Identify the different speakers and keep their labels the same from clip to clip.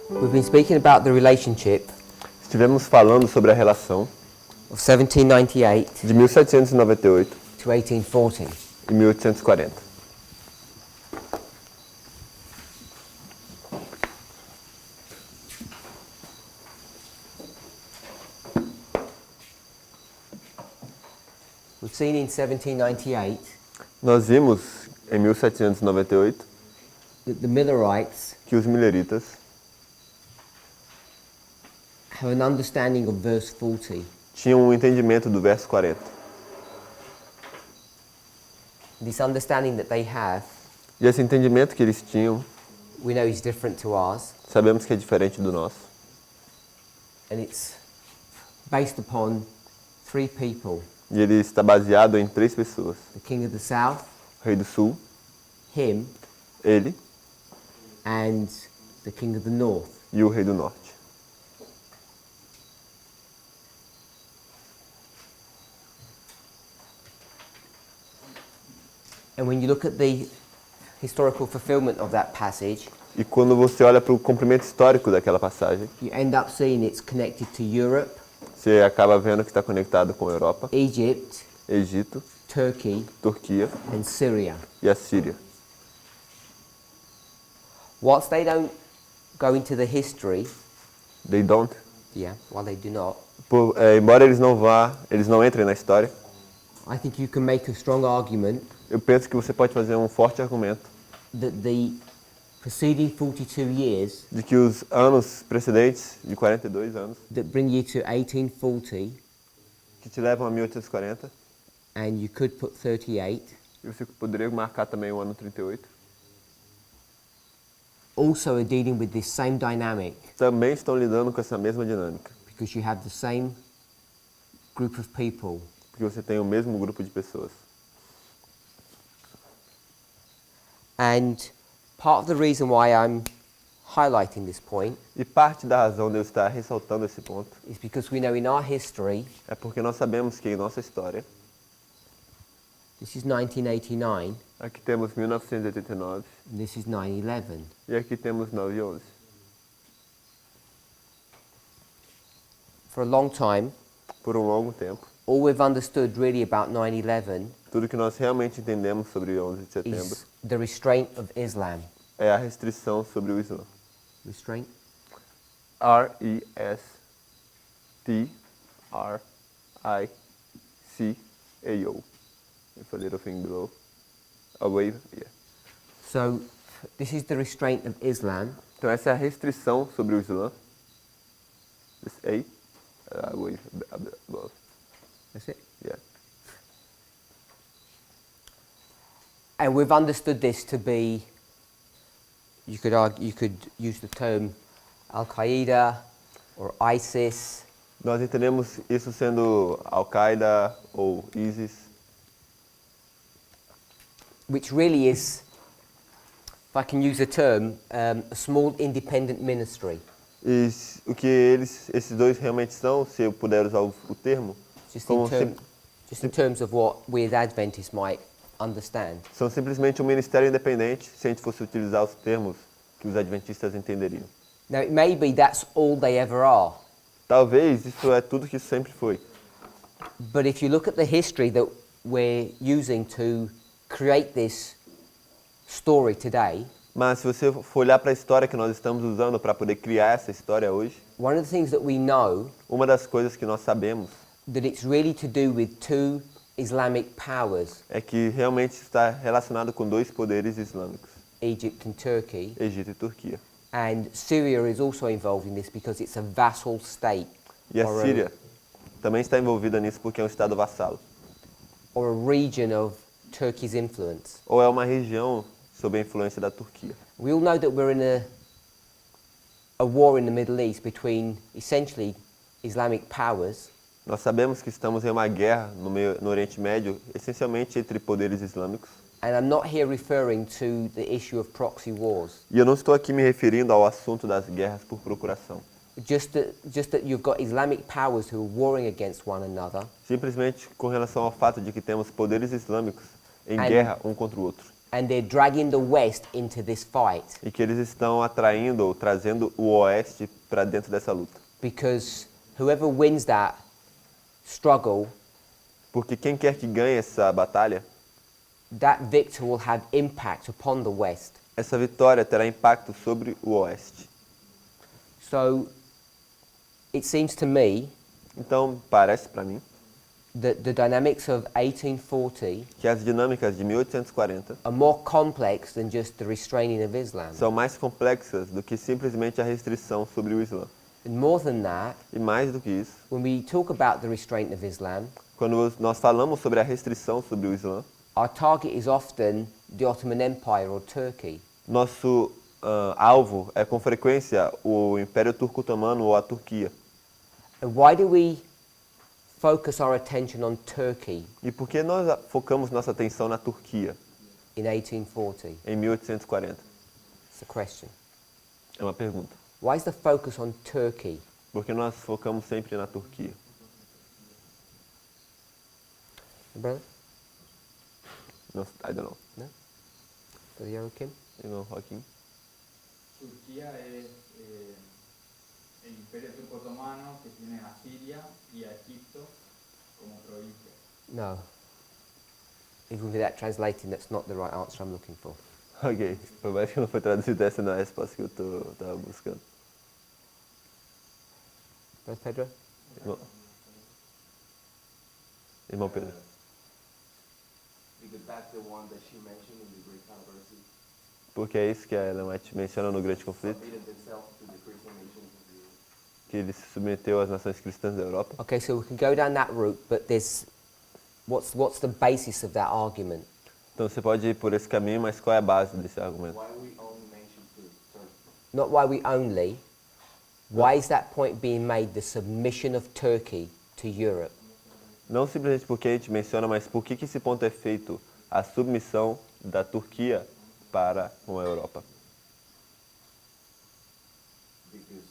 Speaker 1: We've been speaking about the relationship
Speaker 2: Estivemos falando sobre a relação
Speaker 1: of 1798
Speaker 2: de 1798
Speaker 1: to 1840.
Speaker 2: e 1840.
Speaker 1: We've seen in 1798
Speaker 2: Nós vimos em 1798
Speaker 1: that the Millerites
Speaker 2: que os mileritas
Speaker 1: have an understanding of verse 40.
Speaker 2: tinham um entendimento do verso 40.
Speaker 1: This understanding that they have,
Speaker 2: E esse entendimento que eles tinham,
Speaker 1: we know is different to ours,
Speaker 2: sabemos que é diferente do nosso.
Speaker 1: and it's based upon three people:
Speaker 2: E ele está baseado em 3 pessoas.
Speaker 1: the King of the South,
Speaker 2: O rei do sul,
Speaker 1: him,
Speaker 2: ele
Speaker 1: and the King of the North.
Speaker 2: e o rei do norte.
Speaker 1: And when you look at the historical fulfillment of that passage,
Speaker 2: E quando você olha para o cumprimento histórico daquela passagem,
Speaker 1: you end up seeing it's connected to Europe,
Speaker 2: você acaba vendo que está conectado com a Europa,
Speaker 1: Egypt,
Speaker 2: Egito,
Speaker 1: Turkey,
Speaker 2: Turquia
Speaker 1: and Syria.
Speaker 2: e a Síria.
Speaker 1: Whilst they don't go into the history,
Speaker 2: They don't.
Speaker 1: while they do not,
Speaker 2: Embora eles não entrem na história,
Speaker 1: I think you can make a strong argument
Speaker 2: eu penso que você pode fazer um forte argumento
Speaker 1: that the preceding 42 years
Speaker 2: de que os anos precedentes, de 42 anos,
Speaker 1: that bring you to 1840,
Speaker 2: que te levam a 1840,
Speaker 1: and you could put 38,
Speaker 2: e você poderia marcar também o ano 38,
Speaker 1: also are dealing with this same dynamic
Speaker 2: também estão lidando com essa mesma dinâmica,
Speaker 1: because you have the same group of people.
Speaker 2: porque você tem o mesmo grupo de pessoas.
Speaker 1: And part of the reason why I'm highlighting this point
Speaker 2: E parte da razão de eu estar ressaltando esse ponto
Speaker 1: is because we know in our history,
Speaker 2: é porque nós sabemos que em nossa história,
Speaker 1: this is 1989,
Speaker 2: aqui temos 1989
Speaker 1: and this is 9/11.
Speaker 2: e aqui temos 9/11.
Speaker 1: For a long time,
Speaker 2: Por um longo tempo,
Speaker 1: all we've understood really about 9/11
Speaker 2: tudo que nós realmente entendemos sobre 11 de setembro
Speaker 1: is the restraint of Islam.
Speaker 2: é a restrição sobre o Islã.
Speaker 1: Restraint?
Speaker 2: R-E-S-T-R-I-C-A-O. If a little thing below. A wave, yeah.
Speaker 1: So, this is the restraint of Islam,
Speaker 2: Então essa é a restrição sobre o Islã. This A, wave above.
Speaker 1: that's it.
Speaker 2: Yeah.
Speaker 1: And we've understood this to be, you could use the term Al-Qaeda or ISIS,
Speaker 2: Nós entendemos isso sendo Al-Qaeda ou ISIS,
Speaker 1: which really is, if I can use the term, a small independent ministry.
Speaker 2: e o que esses dois realmente são, se eu puder usar o termo,
Speaker 1: Just
Speaker 2: como
Speaker 1: just in terms of what we as Adventists might understand.
Speaker 2: são simplesmente um ministério independente, se a gente fosse utilizar os termos que os adventistas entenderiam.
Speaker 1: Now, it may be that's all they ever are,
Speaker 2: Talvez isso é tudo que isso sempre foi.
Speaker 1: but if you look at the history that we're using to create this story today,
Speaker 2: Mas se você for olhar para a história que nós estamos usando para poder criar essa história hoje,
Speaker 1: one of the things that we know
Speaker 2: uma das coisas que nós sabemos
Speaker 1: that it's really to do with two Islamic powers,
Speaker 2: é que realmente está relacionado com 2 poderes islâmicos,
Speaker 1: Egypt and Turkey,
Speaker 2: Egito e Turquia.
Speaker 1: and Syria is also involved in this because it's a vassal state
Speaker 2: E a
Speaker 1: or
Speaker 2: Síria também está envolvida nisso porque é um estado vassalo,
Speaker 1: or a region of Turkey's influence.
Speaker 2: ou é uma região sob a influência da Turquia.
Speaker 1: We all know that we're in a war in the Middle East between essentially Islamic powers,
Speaker 2: Nós sabemos que estamos em uma guerra no Oriente Médio, essencialmente entre poderes islâmicos.
Speaker 1: and I'm not here referring to the issue of proxy wars.
Speaker 2: E eu não estou aqui me referindo ao assunto das guerras por procuração.
Speaker 1: Just that you've got Islamic powers who are warring against one another,
Speaker 2: Simplesmente com relação ao fato de que temos poderes islâmicos em
Speaker 1: And-
Speaker 2: guerra um contra o outro.
Speaker 1: and they're dragging the West into this fight
Speaker 2: e que eles estão atraindo ou trazendo o Oeste para dentro dessa luta.
Speaker 1: because whoever wins that struggle,
Speaker 2: Porque quem quer que ganhe essa batalha,
Speaker 1: that victor will have impact upon the West.
Speaker 2: essa vitória terá impacto sobre o Oeste.
Speaker 1: So it seems to me
Speaker 2: Então, parece para mim
Speaker 1: that the dynamics of 1840
Speaker 2: que as dinâmicas de 1840
Speaker 1: are more complex than just the restraining of Islam.
Speaker 2: são mais complexas do que simplesmente a restrição sobre o Islã.
Speaker 1: And more than that,
Speaker 2: E mais do que isso,
Speaker 1: when we talk about the restraint of Islam,
Speaker 2: quando nós falamos sobre a restrição sobre o Islã,
Speaker 1: our target is often the Ottoman Empire or Turkey.
Speaker 2: nosso alvo é com frequência o Império Turco-Otomano ou a Turquia.
Speaker 1: And why do we focus our attention on Turkey
Speaker 2: E por que nós focamos nossa atenção na Turquia
Speaker 1: in 1840?
Speaker 2: em 1840?
Speaker 1: It's a question.
Speaker 2: É uma pergunta.
Speaker 1: Why is the focus on Turkey?
Speaker 2: Por que nós focamos sempre na Turquia?
Speaker 1: Brother?
Speaker 2: I don't know.
Speaker 1: No? Brother Joachim?
Speaker 2: You know, Joaquim?
Speaker 3: Turquía es el imperio turco-otomano que tiene a Siria y a Egipto como provincias.
Speaker 1: No. Even without translating, that's not the right answer I'm looking for.
Speaker 2: Ok, por mais que não foi traduzido, essa não é a resposta que eu estava buscando.
Speaker 1: Brother Pedro?
Speaker 2: Irmão, Irmão Pedro.
Speaker 4: Because that's the one that she mentioned in the Great Controversy.
Speaker 2: Porque é isso que a Ellen White menciona no Grande Conflito,
Speaker 4: Submitted themselves to the Christian nations of the world.
Speaker 2: que ele se submeteu às nações cristãs da Europa.
Speaker 1: Okay, so we can go down that route, but there's what's the basis of that argument?
Speaker 2: Então você pode ir por esse caminho, mas qual é a base desse argumento?
Speaker 4: Why we only mention Turkey?
Speaker 1: Not why we only. Why is that point being made, the submission of Turkey to Europe?
Speaker 2: Não simplesmente porque a gente menciona, mas por que esse ponto é feito? A submissão da Turquia para com a Europa.
Speaker 4: Because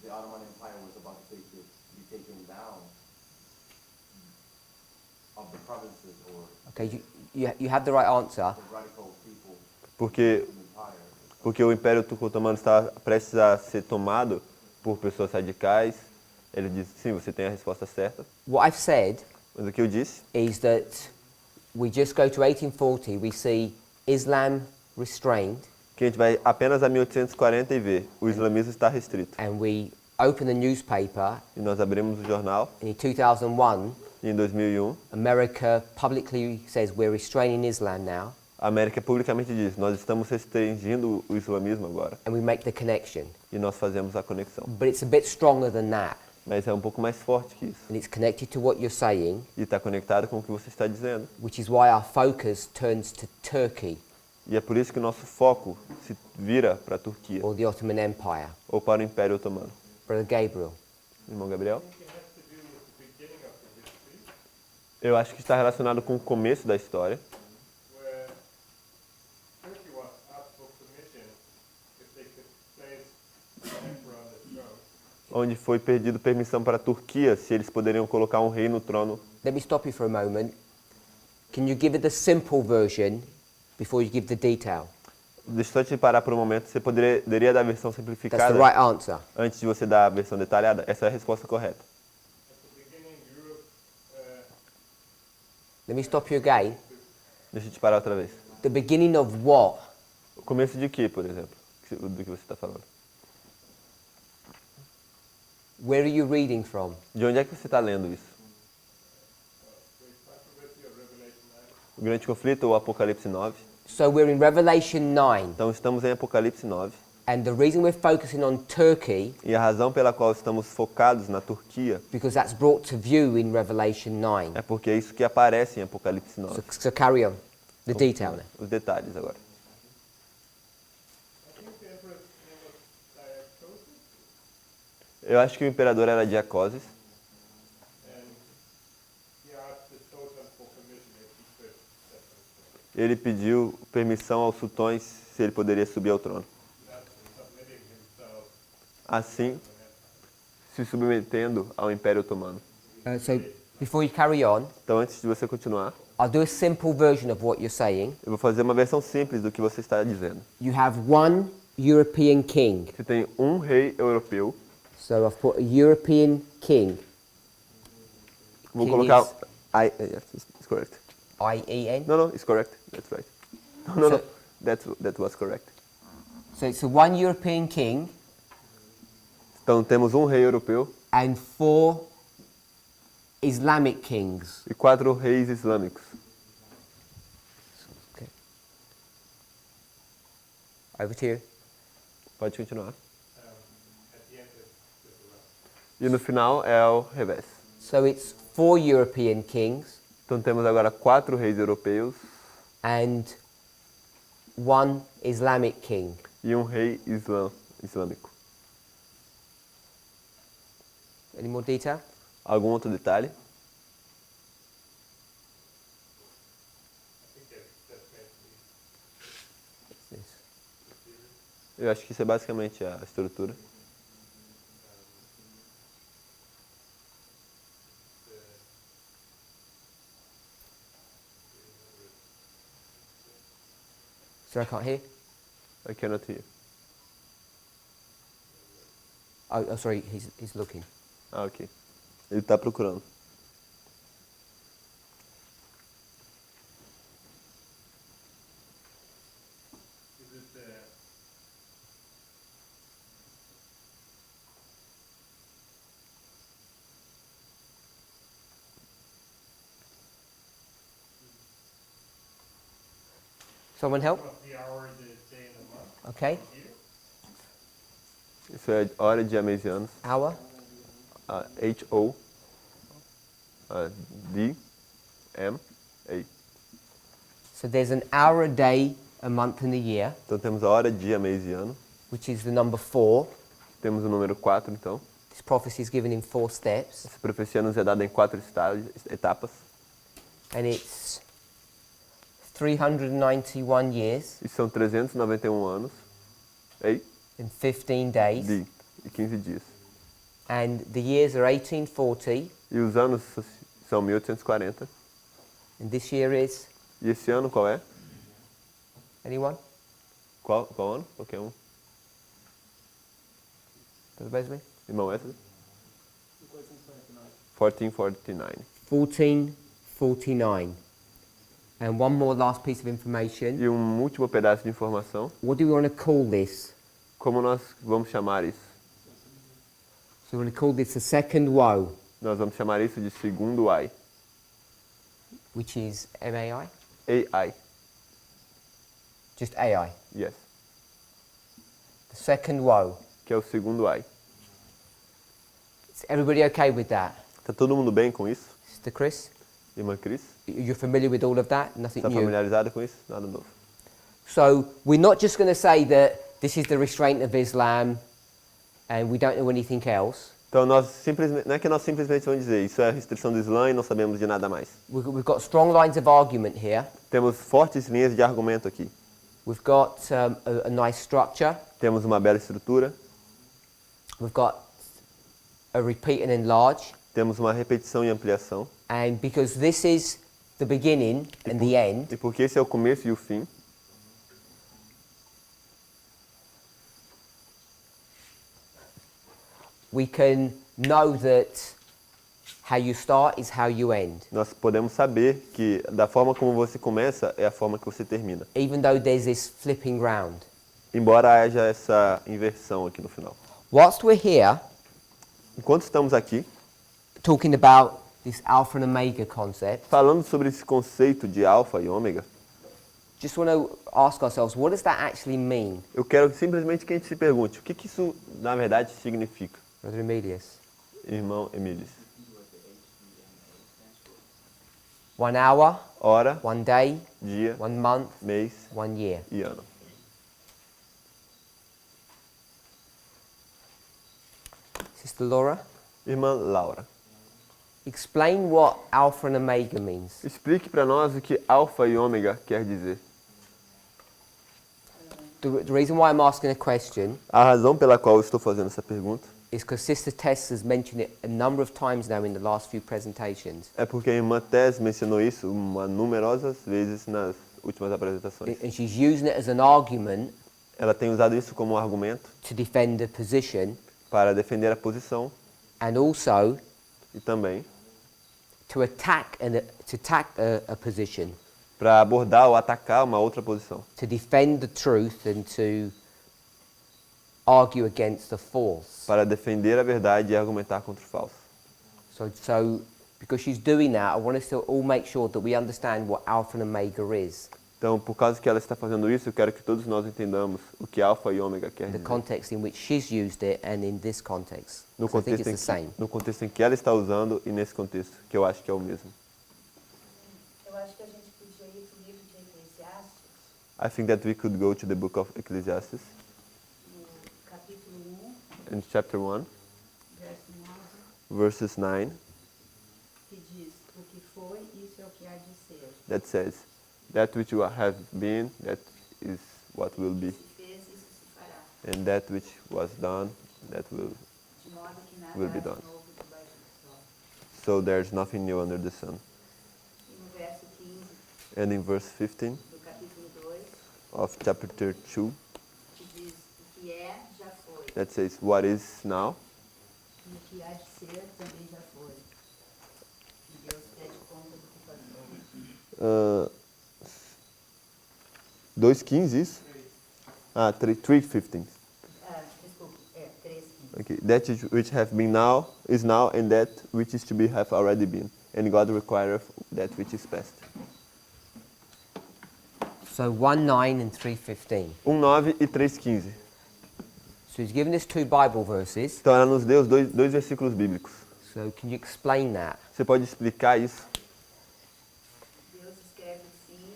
Speaker 4: the Ottoman Empire was about to be taken down of the provinces or
Speaker 1: Okay, you have the right answer.
Speaker 4: the radical people
Speaker 2: Porque,
Speaker 4: in the empire.
Speaker 2: porque o Império Turco-Otomano estava prestes a ser tomado por pessoas radicais. Ele disse, sim, você tem a resposta certa.
Speaker 1: What I've said
Speaker 2: Mas o que eu disse
Speaker 1: is that we just go to 1840, we see Islam restrained,
Speaker 2: que a gente vai apenas a 1840 e vê o islamismo está restrito.
Speaker 1: and we open the newspaper,
Speaker 2: E nós abrimos o jornal
Speaker 1: and in 2001,
Speaker 2: e em 2001
Speaker 1: America publicly says we're restraining Islam now,
Speaker 2: a América publicamente diz, nós estamos restringindo o islamismo agora.
Speaker 1: and we make the connection.
Speaker 2: E nós fazemos a conexão.
Speaker 1: But it's a bit stronger than that,
Speaker 2: Mas é um pouco mais forte que isso.
Speaker 1: and it's connected to what you're saying,
Speaker 2: E está conectado com o que você está dizendo.
Speaker 1: which is why our focus turns to Turkey
Speaker 2: E é por isso que o nosso foco se vira para a Turquia
Speaker 1: or the Ottoman Empire.
Speaker 2: ou para o Império Otomano.
Speaker 1: Brother Gabriel?
Speaker 2: Irmão Gabriel? Eu acho que está relacionado com o começo da história,
Speaker 5: where Turkey was asked for permission if they could place an emperor on the throne.
Speaker 2: onde foi pedido permissão para a Turquia se eles poderiam colocar um rei no trono.
Speaker 1: Let me stop you for a moment. Can you give it the simple version before you give the detail?
Speaker 2: Deixa eu só te parar por um momento. Você poderia dar a versão
Speaker 1: That's the
Speaker 2: simplificada
Speaker 1: right answer.
Speaker 2: antes de você dar a versão detalhada? Essa é a resposta correta.
Speaker 5: At the beginning, Europe
Speaker 1: Let me stop you again.
Speaker 2: Deixa eu te parar outra vez.
Speaker 1: The beginning of what?
Speaker 2: O começo de quê, por exemplo? Do que você está falando?
Speaker 1: Where are you reading from?
Speaker 2: De onde é que você está lendo isso?
Speaker 5: Great Controversy of Revelation 9.
Speaker 2: O Grande Conflito ou Apocalipse 9?
Speaker 1: So we're in Revelation 9,
Speaker 2: Então estamos em Apocalipse 9.
Speaker 1: and the reason we're focusing on Turkey,
Speaker 2: E a razão pela qual estamos focados na Turquia
Speaker 1: because that's brought to view in Revelation 9.
Speaker 2: é porque é isso que aparece em Apocalipse
Speaker 1: So,
Speaker 2: 9.
Speaker 1: so carry on. The detail now.
Speaker 2: Os detalhes agora.
Speaker 5: I think the emperor's name was Diacosis,
Speaker 2: Eu acho que o imperador era Diacoses
Speaker 5: and he asked the Sultan for permission if he could step on the throne.
Speaker 2: ele pediu permissão aos sultões se ele poderia subir ao trono.
Speaker 5: That's submitting himself
Speaker 2: Assim, se submetendo ao Império Otomano.
Speaker 1: So before you carry on,
Speaker 2: Então, antes de você continuar,
Speaker 1: I'll do a simple version of what you're saying.
Speaker 2: Eu vou fazer uma versão simples do que você está dizendo.
Speaker 1: You have one European king.
Speaker 2: Você tem um rei europeu.
Speaker 1: So I've put a European king.
Speaker 2: Vou
Speaker 1: King
Speaker 2: colocar...
Speaker 1: is-
Speaker 2: Yes, it's correct.
Speaker 1: I-E-N.
Speaker 2: No, it's correct. That's right. No,
Speaker 1: So-
Speaker 2: that was correct.
Speaker 1: So it's a one European king
Speaker 2: Então temos um rei europeu
Speaker 1: and 4 Islamic kings.
Speaker 2: e 4 reis islâmicos.
Speaker 1: Okay. Over to you.
Speaker 2: Pode continuar.
Speaker 5: At the end, it's the rest.
Speaker 2: E no final é o revés.
Speaker 1: So it's 4 European kings
Speaker 2: Então temos agora 4 reis europeus
Speaker 1: and 1 Islamic king.
Speaker 2: e um rei islâmico.
Speaker 1: Any more detail?
Speaker 2: Algum outro detalhe?
Speaker 5: I think that's basically
Speaker 1: Yes.
Speaker 2: Eu acho que isso é basicamente a estrutura.
Speaker 1: So I can't hear.
Speaker 2: I cannot hear.
Speaker 1: Oh, sorry, he's looking.
Speaker 2: Ah, ok. Ele está procurando.
Speaker 5: Is it
Speaker 1: Someone help?
Speaker 5: what the hour, the day, and the month?
Speaker 1: Okay.
Speaker 5: Year?
Speaker 2: Isso é hora de amesianos.
Speaker 1: Hour.
Speaker 2: H-O-D-M-A.
Speaker 1: So there's an hour a day, a month and a year,
Speaker 2: Então temos a hora de amesiano.
Speaker 1: which is the number 4.
Speaker 2: Temos o número 4, então.
Speaker 1: This prophecy is given in 4 steps,
Speaker 2: Essa profecia nos é dada em 4 etapas.
Speaker 1: and it's 391 years
Speaker 2: E são 391 anos
Speaker 1: and 15 days,
Speaker 2: e 15 dias.
Speaker 1: and the years are 1840,
Speaker 2: E os anos são 1840.
Speaker 1: and this year is,
Speaker 2: E esse ano qual é?
Speaker 1: anyone?
Speaker 2: Qual ano? Qualquer um.
Speaker 1: Brother Besley?
Speaker 2: Irmão Wesley? 1449.
Speaker 1: 1449. And one more last piece of information.
Speaker 2: E um último pedaço de informação.
Speaker 1: What do we want to call this?
Speaker 2: Como nós vamos chamar isso?
Speaker 1: So we're going to call this the second woe,
Speaker 2: Nós vamos chamar isso de segundo AI.
Speaker 1: which is MAI?
Speaker 2: AI.
Speaker 1: Just AI.
Speaker 2: Yes.
Speaker 1: The second woe.
Speaker 2: Que é o segundo AI.
Speaker 1: Is everybody okay with that?
Speaker 2: Tá todo mundo bem com isso?
Speaker 1: Sister Chris?
Speaker 2: Irmã Cris?
Speaker 1: You're familiar with all of that? Nothing
Speaker 2: Está
Speaker 1: new?
Speaker 2: familiarizada com isso? Nada novo.
Speaker 1: So we're not just going to say that this is the restraint of Islam and we don't know anything else.
Speaker 2: Então nós simplesmente, não é que nós simplesmente vamos dizer isso é a restrição do Islã e não sabemos de nada mais.
Speaker 1: We've got strong lines of argument here.
Speaker 2: Temos fortes linhas de argumento aqui.
Speaker 1: We've got a nice structure.
Speaker 2: Temos uma bela estrutura.
Speaker 1: We've got a repeat and enlarge.
Speaker 2: Temos uma repetição e ampliação.
Speaker 1: And because this is the beginning and the end,
Speaker 2: E porque esse é o começo e o fim,
Speaker 1: we can know that how you start is how you end.
Speaker 2: nós podemos saber que da forma como você começa é a forma que você termina.
Speaker 1: Even though there's this flipping round.
Speaker 2: Embora haja essa inversão aqui no final.
Speaker 1: Whilst we're here
Speaker 2: Enquanto estamos aqui
Speaker 1: talking about this alpha and omega concept,
Speaker 2: falando sobre esse conceito de alfa e ômega,
Speaker 1: just want to ask ourselves, what does that actually mean?
Speaker 2: eu quero simplesmente que a gente se pergunte, o que que isso na verdade significa?
Speaker 1: Brother Emilius.
Speaker 2: Irmão Emílios.
Speaker 1: 1 hour,
Speaker 2: Hora,
Speaker 1: 1 day,
Speaker 2: dia,
Speaker 1: 1 month,
Speaker 2: mês
Speaker 1: 1 year.
Speaker 2: e ano.
Speaker 1: Sister Laura,
Speaker 2: Irmã Laura,
Speaker 1: explain what alpha and omega means.
Speaker 2: explique para nós o que alfa e ômega quer dizer.
Speaker 1: The reason why I'm asking a question
Speaker 2: A razão pela qual eu estou fazendo essa pergunta
Speaker 1: is because Sister Tess has mentioned it a number of times now in the last few presentations.
Speaker 2: É porque a irmã Tess mencionou isso numerosas vezes nas últimas apresentações.
Speaker 1: And she's using it as an argument
Speaker 2: Ela tem usado isso como argumento
Speaker 1: to defend a position
Speaker 2: para defender a posição
Speaker 1: and also
Speaker 2: e também
Speaker 1: to attack a position,
Speaker 2: para abordar ou atacar uma outra posição,
Speaker 1: to defend the truth and to argue against the false.
Speaker 2: para defender a verdade e argumentar contra o falso.
Speaker 1: So because she's doing that, I want us to all make sure that we understand what Alpha and Omega is,
Speaker 2: Então, por causa que ela está fazendo isso, eu quero que todos nós entendamos o que alfa e ômega quer
Speaker 1: the
Speaker 2: dizer.
Speaker 1: context in which she's used it and in this context.
Speaker 2: No
Speaker 1: So I think
Speaker 2: contexto,
Speaker 1: it's the same.
Speaker 2: no contexto em que ela está usando e nesse contexto, que eu acho que é o mesmo.
Speaker 6: Eu acho que a gente podia ir para o livro de Eclesiastes,
Speaker 2: I think that we could go to the book of Ecclesiastes,
Speaker 6: no capítulo 1,
Speaker 2: in chapter 1,
Speaker 6: verso 9,
Speaker 2: verses 9,
Speaker 6: que diz: o que foi, isso é o que há de ser.
Speaker 2: that says, that which you have been, that is what will be,
Speaker 6: Se fez, isso se fará.
Speaker 2: and that which was done, that will.
Speaker 6: De modo que nada
Speaker 2: Will be
Speaker 6: há de
Speaker 2: done.
Speaker 6: novo debaixo do sol.
Speaker 2: So there's nothing new under the sun.
Speaker 6: E no verso 15
Speaker 2: And in verse 15
Speaker 6: do capítulo 2,
Speaker 2: of chapter 2,
Speaker 6: que diz: o que é, já foi.
Speaker 2: that says, what is now,
Speaker 6: E o que há de ser, também já foi. E Deus pede conta do que passou.
Speaker 2: 2:15 isso? Ah, 3:15.
Speaker 6: Desculpe, 3:15.
Speaker 2: Okay. That which have been now is now, and that which is to be have already been. And God requireth that which is past.
Speaker 1: So 1:9 and 3:15.
Speaker 2: 1:9 e 3:15.
Speaker 1: So he's given us two Bible verses.
Speaker 2: Então ela nos deu os dois versículos bíblicos.
Speaker 1: So can you explain that?
Speaker 2: Você pode explicar isso?
Speaker 6: Deus escreve o fim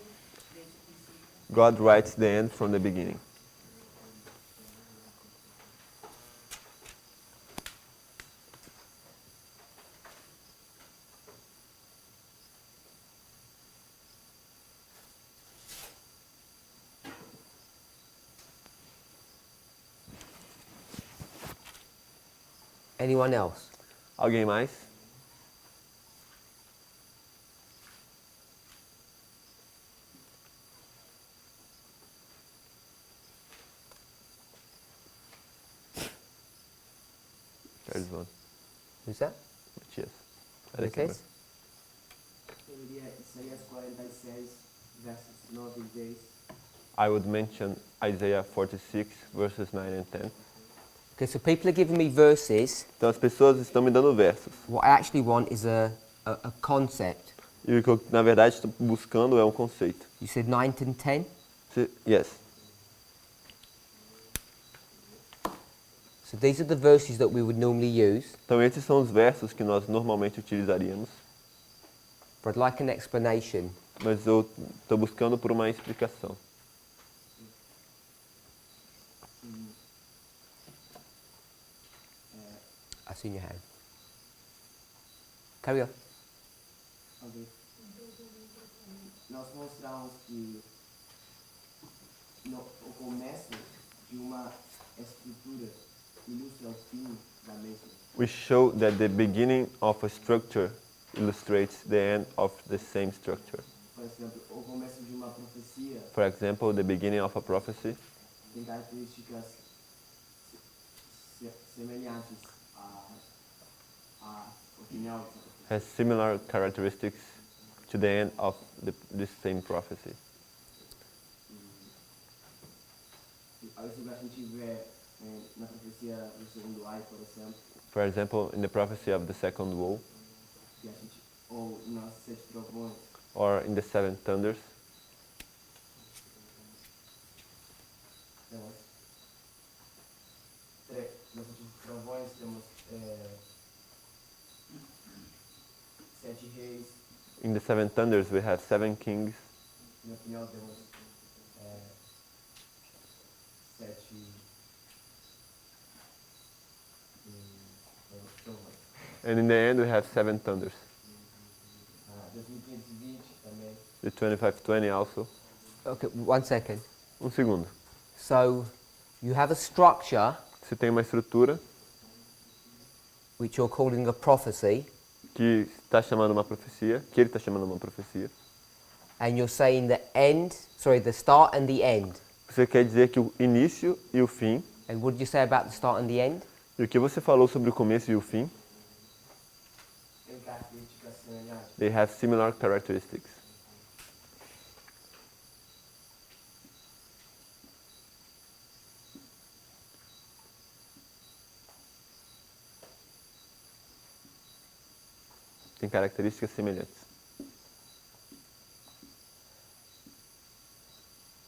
Speaker 6: desde o princípio.
Speaker 2: God writes the end from the beginning.
Speaker 1: Anyone else?
Speaker 2: Alguém mais? There's one.
Speaker 1: Who's that?
Speaker 2: Matias.
Speaker 1: Who is this?
Speaker 7: Eu diria Isaías 46, versos 9 e 10.
Speaker 2: I would mention Isaiah 46, verses 9 and 10.
Speaker 1: Okay, so people are giving me verses.
Speaker 2: Então as pessoas estão me dando versos.
Speaker 1: What I actually want is a concept.
Speaker 2: E o que eu, na verdade, estou buscando é um conceito.
Speaker 1: You said 9 and 10?
Speaker 2: Yes.
Speaker 1: So these are the verses that we would normally use,
Speaker 2: Então esses são os versos que nós normalmente utilizaríamos.
Speaker 1: but I'd like an explanation.
Speaker 2: Mas eu estou buscando por uma explicação.
Speaker 1: I see in your hand. Carry on.
Speaker 7: Ok. Nós mostramos que o começo de uma estrutura ilustra o fim da mesma.
Speaker 2: We show that the beginning of a structure illustrates the end of the same structure.
Speaker 7: Por exemplo, o começo de uma profecia
Speaker 2: For example, the beginning of a prophecy
Speaker 7: tem características semelhantes à opinião dessa profecia.
Speaker 2: has similar characteristics to the end of this same prophecy.
Speaker 7: Isso a gente vê na profecia do segundo ai, por exemplo,
Speaker 2: For example, in the prophecy of the second woe,
Speaker 7: que a gente, ou nas 7 trovões,
Speaker 2: or in the seven thunders,
Speaker 7: temos nos 7 trovões temos 7 reis,
Speaker 2: in the seven thunders we have seven kings,
Speaker 7: no final temos 7 trovões.
Speaker 2: and in the end we have seven thunders.
Speaker 7: 2520 também.
Speaker 2: The 2520 also.
Speaker 1: Okay, 1 second.
Speaker 2: Segundo.
Speaker 1: So you have a structure
Speaker 2: Você tem uma estrutura
Speaker 1: which you're calling a prophecy,
Speaker 2: que está chamando uma profecia, que ele está chamando uma profecia.
Speaker 1: and you're saying the start and the end.
Speaker 2: Você quer dizer que o início e o fim.
Speaker 1: And what did you say about the start and the end?
Speaker 2: E o que você falou sobre o começo e o fim?
Speaker 7: Tem características semelhantes.
Speaker 2: They have similar characteristics. Tem características semelhantes.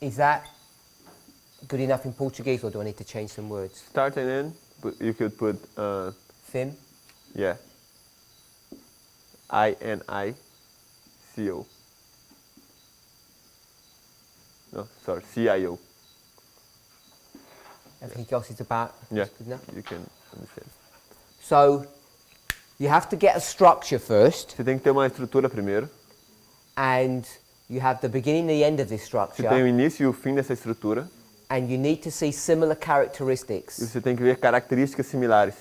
Speaker 1: Is that good enough in Portuguese, or do I need to change some words?
Speaker 2: Start and end, but you could put,
Speaker 1: Fim?
Speaker 2: yeah, I-N-I-C-O. No, sorry, C-I-O.
Speaker 1: Everything else is about
Speaker 2: Yeah,
Speaker 1: good enough?
Speaker 2: you can understand.
Speaker 1: So, you have to get a structure first,
Speaker 2: Você tem que ter uma estrutura primeiro.
Speaker 1: and you have the beginning and the end of this
Speaker 2: Você tem o
Speaker 1: structure,
Speaker 2: início e o fim dessa estrutura.
Speaker 1: and you need to see similar
Speaker 2: E
Speaker 1: characteristics.
Speaker 2: você tem que ver características similares.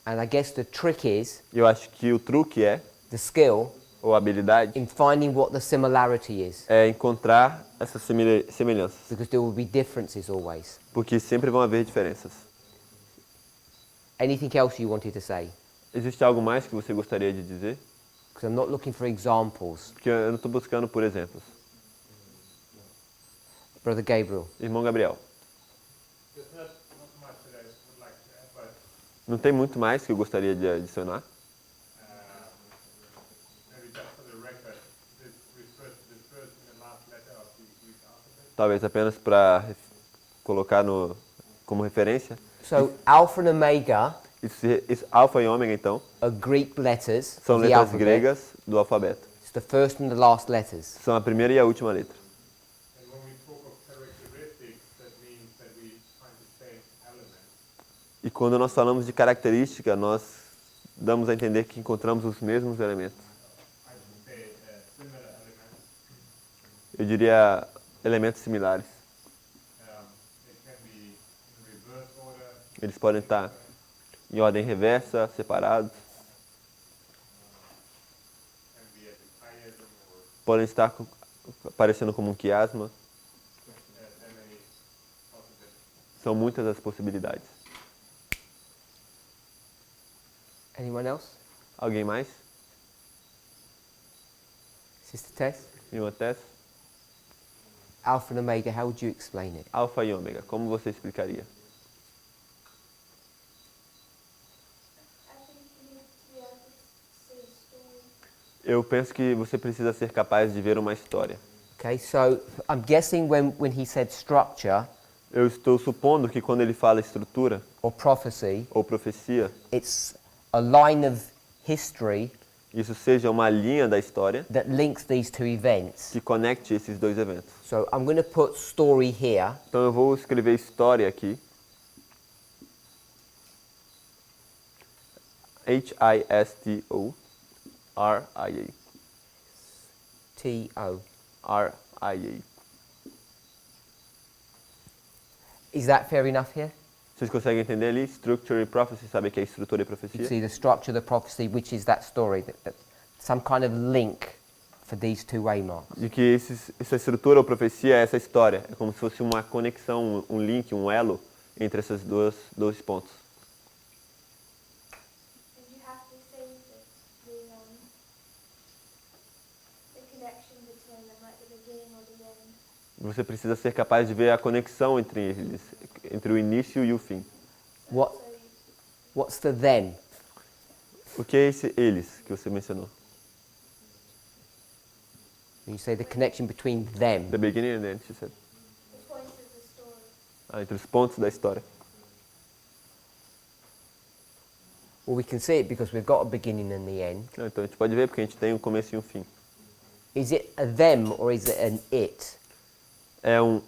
Speaker 1: And I guess the trick is,
Speaker 2: Eu acho que o truque é,
Speaker 1: the skill,
Speaker 2: ou a habilidade,
Speaker 1: in finding what the similarity is.
Speaker 2: é encontrar essas semelhanças.
Speaker 1: Because there will be differences always.
Speaker 2: Porque sempre vão haver diferenças.
Speaker 1: Anything else you wanted to say?
Speaker 2: Existe algo mais que você gostaria de dizer?
Speaker 1: Because I'm not looking for examples.
Speaker 2: Porque eu não estou buscando por exemplos.
Speaker 1: Brother Gabriel.
Speaker 2: Irmão Gabriel,
Speaker 5: There's not much that I would like to add, but
Speaker 2: não tem muito mais que eu gostaria de adicionar?
Speaker 5: maybe just for the record, this refers to the first and the last letter of the Greek alphabet.
Speaker 2: Talvez apenas para colocar como referência.
Speaker 1: So Alpha and Omega
Speaker 2: Isso, alfa e ômega, então,
Speaker 1: are Greek letters
Speaker 2: são
Speaker 1: of the
Speaker 2: letras
Speaker 1: alphabet.
Speaker 2: gregas do alfabeto.
Speaker 1: It's the first and the last letters.
Speaker 2: São a primeira e a última letra.
Speaker 5: And when we talk of characteristics, that means that we find the same element.
Speaker 2: E quando nós falamos de característica, nós damos a entender que encontramos os mesmos elementos.
Speaker 5: I would say similar elements.
Speaker 2: Eu diria elementos similares.
Speaker 5: It can be in reverse order,
Speaker 2: Eles podem estar em ordem reversa, separados.
Speaker 5: can be as a chiasm or
Speaker 2: Podem estar aparecendo como um quiasma.
Speaker 5: and many possibilities.
Speaker 2: São muitas as possibilidades.
Speaker 1: Anyone else?
Speaker 2: Alguém mais?
Speaker 1: Sister Tess?
Speaker 2: Irmã Tess?
Speaker 1: Alpha and Omega, how would you explain it?
Speaker 2: Alfa e ômega, como você explicaria?
Speaker 8: I think you need to be able to see a story.
Speaker 2: Eu penso que você precisa ser capaz de ver uma história.
Speaker 1: Okay, so I'm guessing when he said structure
Speaker 2: Eu estou supondo que quando ele fala estrutura
Speaker 1: or prophecy,
Speaker 2: ou profecia,
Speaker 1: it's a line of history
Speaker 2: isso seja uma linha da história
Speaker 1: that links these two events.
Speaker 2: que conecte esses dois eventos.
Speaker 1: So I'm going to put story here,
Speaker 2: Então eu vou escrever história aqui. H-I-S-T-O-R-I-A.
Speaker 1: T-O.
Speaker 2: R-I-A.
Speaker 1: Is that fair enough here?
Speaker 2: Vocês conseguem entender ali? Structure e prophecy, sabe o que é estrutura e
Speaker 1: You
Speaker 2: profecia?
Speaker 1: see the structure of the prophecy, which is that story, that some kind of link for these two waymarks.
Speaker 2: De que essa estrutura ou profecia é essa história. É como se fosse uma conexão, um link, um elo entre esses dois pontos.
Speaker 8: And you have to see the connection between them, like the beginning or the end.
Speaker 2: Você precisa ser capaz de ver a conexão entre eles, entre o início e o fim.
Speaker 1: What,
Speaker 8: So
Speaker 1: what's the them?
Speaker 2: O que é esse eles que você mencionou?
Speaker 1: When you say the connection between them,
Speaker 2: The beginning and the end, she said.
Speaker 8: the point of the story.
Speaker 2: Entre os pontos da história.
Speaker 1: well, we can see it because we've got a beginning and the end.
Speaker 2: Então a gente pode ver porque a gente tem um começo e um fim.
Speaker 1: Is it a them or is it an it?
Speaker 2: É um...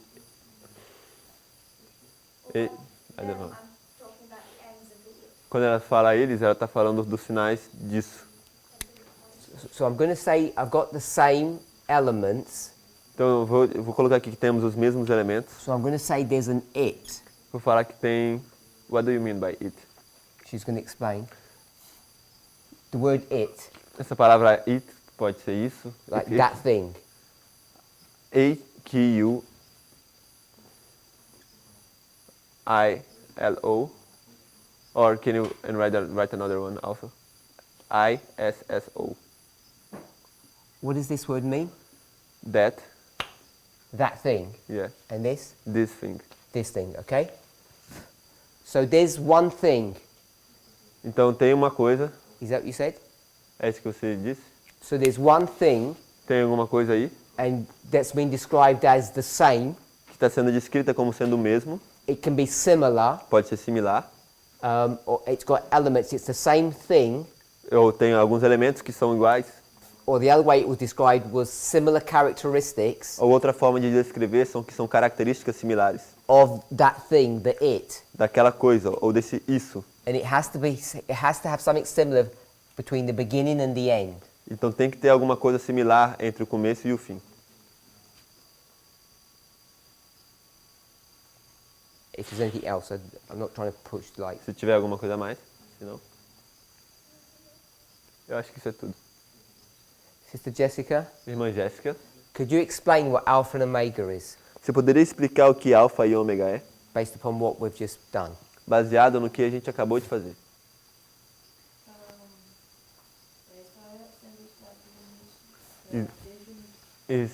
Speaker 8: Or
Speaker 2: I
Speaker 8: them,
Speaker 2: don't know.
Speaker 8: I'm talking about the ends of the it.
Speaker 2: Quando ela fala eles, ela está falando dos finais disso.
Speaker 1: So I'm going to say I've got the same elements.
Speaker 2: Então eu vou colocar aqui que temos os mesmos elementos.
Speaker 1: So I'm going to say there's an it.
Speaker 2: Vou falar que tem... What do you mean by it?
Speaker 1: She's going to explain. The word it,
Speaker 2: Essa palavra it pode ser isso.
Speaker 1: like that thing.
Speaker 2: A-Q-U-I-L-O. Or can you write another one also? I-S-S-O.
Speaker 1: What does this word mean?
Speaker 2: That,
Speaker 1: That thing.
Speaker 2: yeah,
Speaker 1: And this?
Speaker 2: this thing.
Speaker 1: This thing, okay? So there's one thing.
Speaker 2: Então tem uma coisa,
Speaker 1: Is that what you said?
Speaker 2: é isso que você disse?
Speaker 1: So there's one thing,
Speaker 2: Tem alguma coisa aí
Speaker 1: and that's been described as the same.
Speaker 2: que está sendo descrita como sendo o mesmo,
Speaker 1: It can be similar,
Speaker 2: pode ser similar,
Speaker 1: or it's got elements. It's the same thing,
Speaker 2: ou tem alguns elementos que são iguais,
Speaker 1: or the other way it was described was similar characteristics
Speaker 2: ou outra forma de descrever são que são características similares
Speaker 1: of that thing, the it.
Speaker 2: daquela coisa ou desse isso.
Speaker 1: And it has to have something similar between the beginning and the end.
Speaker 2: Então tem que ter alguma coisa similar entre o começo e o fim.
Speaker 1: If there's anything else, I'm not trying to push like.
Speaker 2: Se tiver alguma coisa a mais, se não. Eu acho que isso é tudo.
Speaker 1: Sister Jessica,
Speaker 2: Irmã Jéssica,
Speaker 1: could you explain what Alpha and Omega is,
Speaker 2: você poderia explicar o que alfa e ômega é,
Speaker 1: based upon what we've just done?
Speaker 2: baseado no que a gente acabou de fazer? Is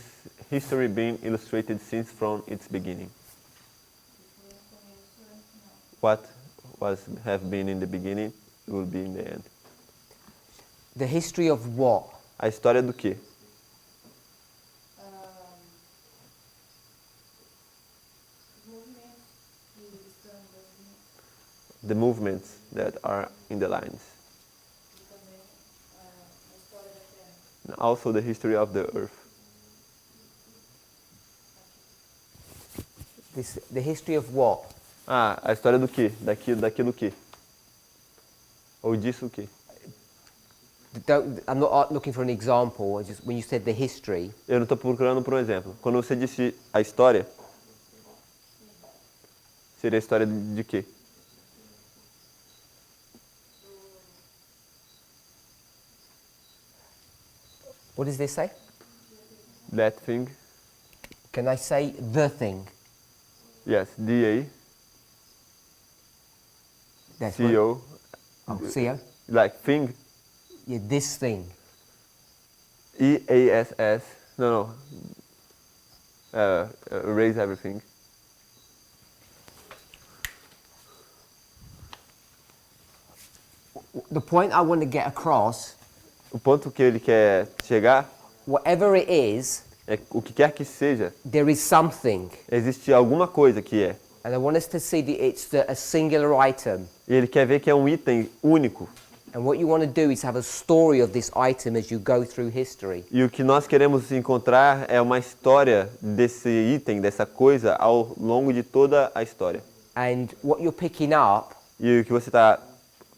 Speaker 2: history being illustrated since from its beginning? What have been in the beginning will be in the end.
Speaker 1: The history of what?
Speaker 2: A história do quê? The movements that are in the lines. And also the history of the earth.
Speaker 1: The history of what?
Speaker 2: Ah, a história do quê? Daquilo quê? Ou disso o quê?
Speaker 1: I'm not looking for an example. When you said the history,
Speaker 2: Eu não estou procurando por um exemplo. Quando você disse a história, seria a história de quê?
Speaker 1: what does this say?
Speaker 2: That thing.
Speaker 1: Can I say the thing?
Speaker 2: Yes, D-A,
Speaker 1: That's
Speaker 2: C-O.
Speaker 1: Oh, CO?
Speaker 2: Like thing.
Speaker 1: Yeah, this thing.
Speaker 2: E-A-S-S. No. Erase everything.
Speaker 1: The point I want to get across,
Speaker 2: O ponto que ele quer chegar
Speaker 1: whatever it is,
Speaker 2: é o que quer que seja,
Speaker 1: there is something.
Speaker 2: existe alguma coisa que é.
Speaker 1: And I want us to see that it's a singular item.
Speaker 2: E ele quer ver que é um item único.
Speaker 1: And what you want to do is have a story of this item as you go through history.
Speaker 2: E o que nós queremos encontrar é uma história desse item, dessa coisa, ao longo de toda a história.
Speaker 1: And what you're picking up
Speaker 2: E o que você está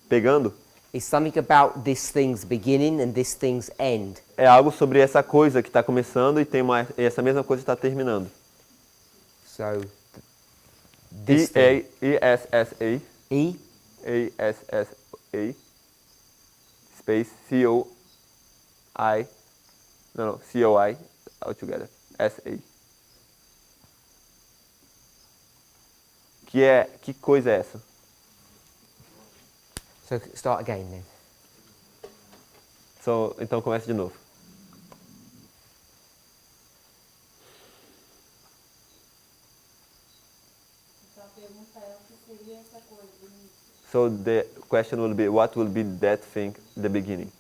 Speaker 2: pegando
Speaker 1: is something about this thing's beginning and this thing's end.
Speaker 2: é algo sobre essa coisa que está começando e essa mesma coisa está terminando.
Speaker 1: So, this thing.
Speaker 2: E-A-S-S-A,
Speaker 1: E,
Speaker 2: A-S-S-A, space C-O-I, no, C-O-I, all together, S-A. Que coisa é essa?
Speaker 1: so start again then.
Speaker 2: Então começa de novo.
Speaker 6: Então a pergunta é o que seria essa coisa do início.
Speaker 2: So the question will be, what will be that thing, the beginning?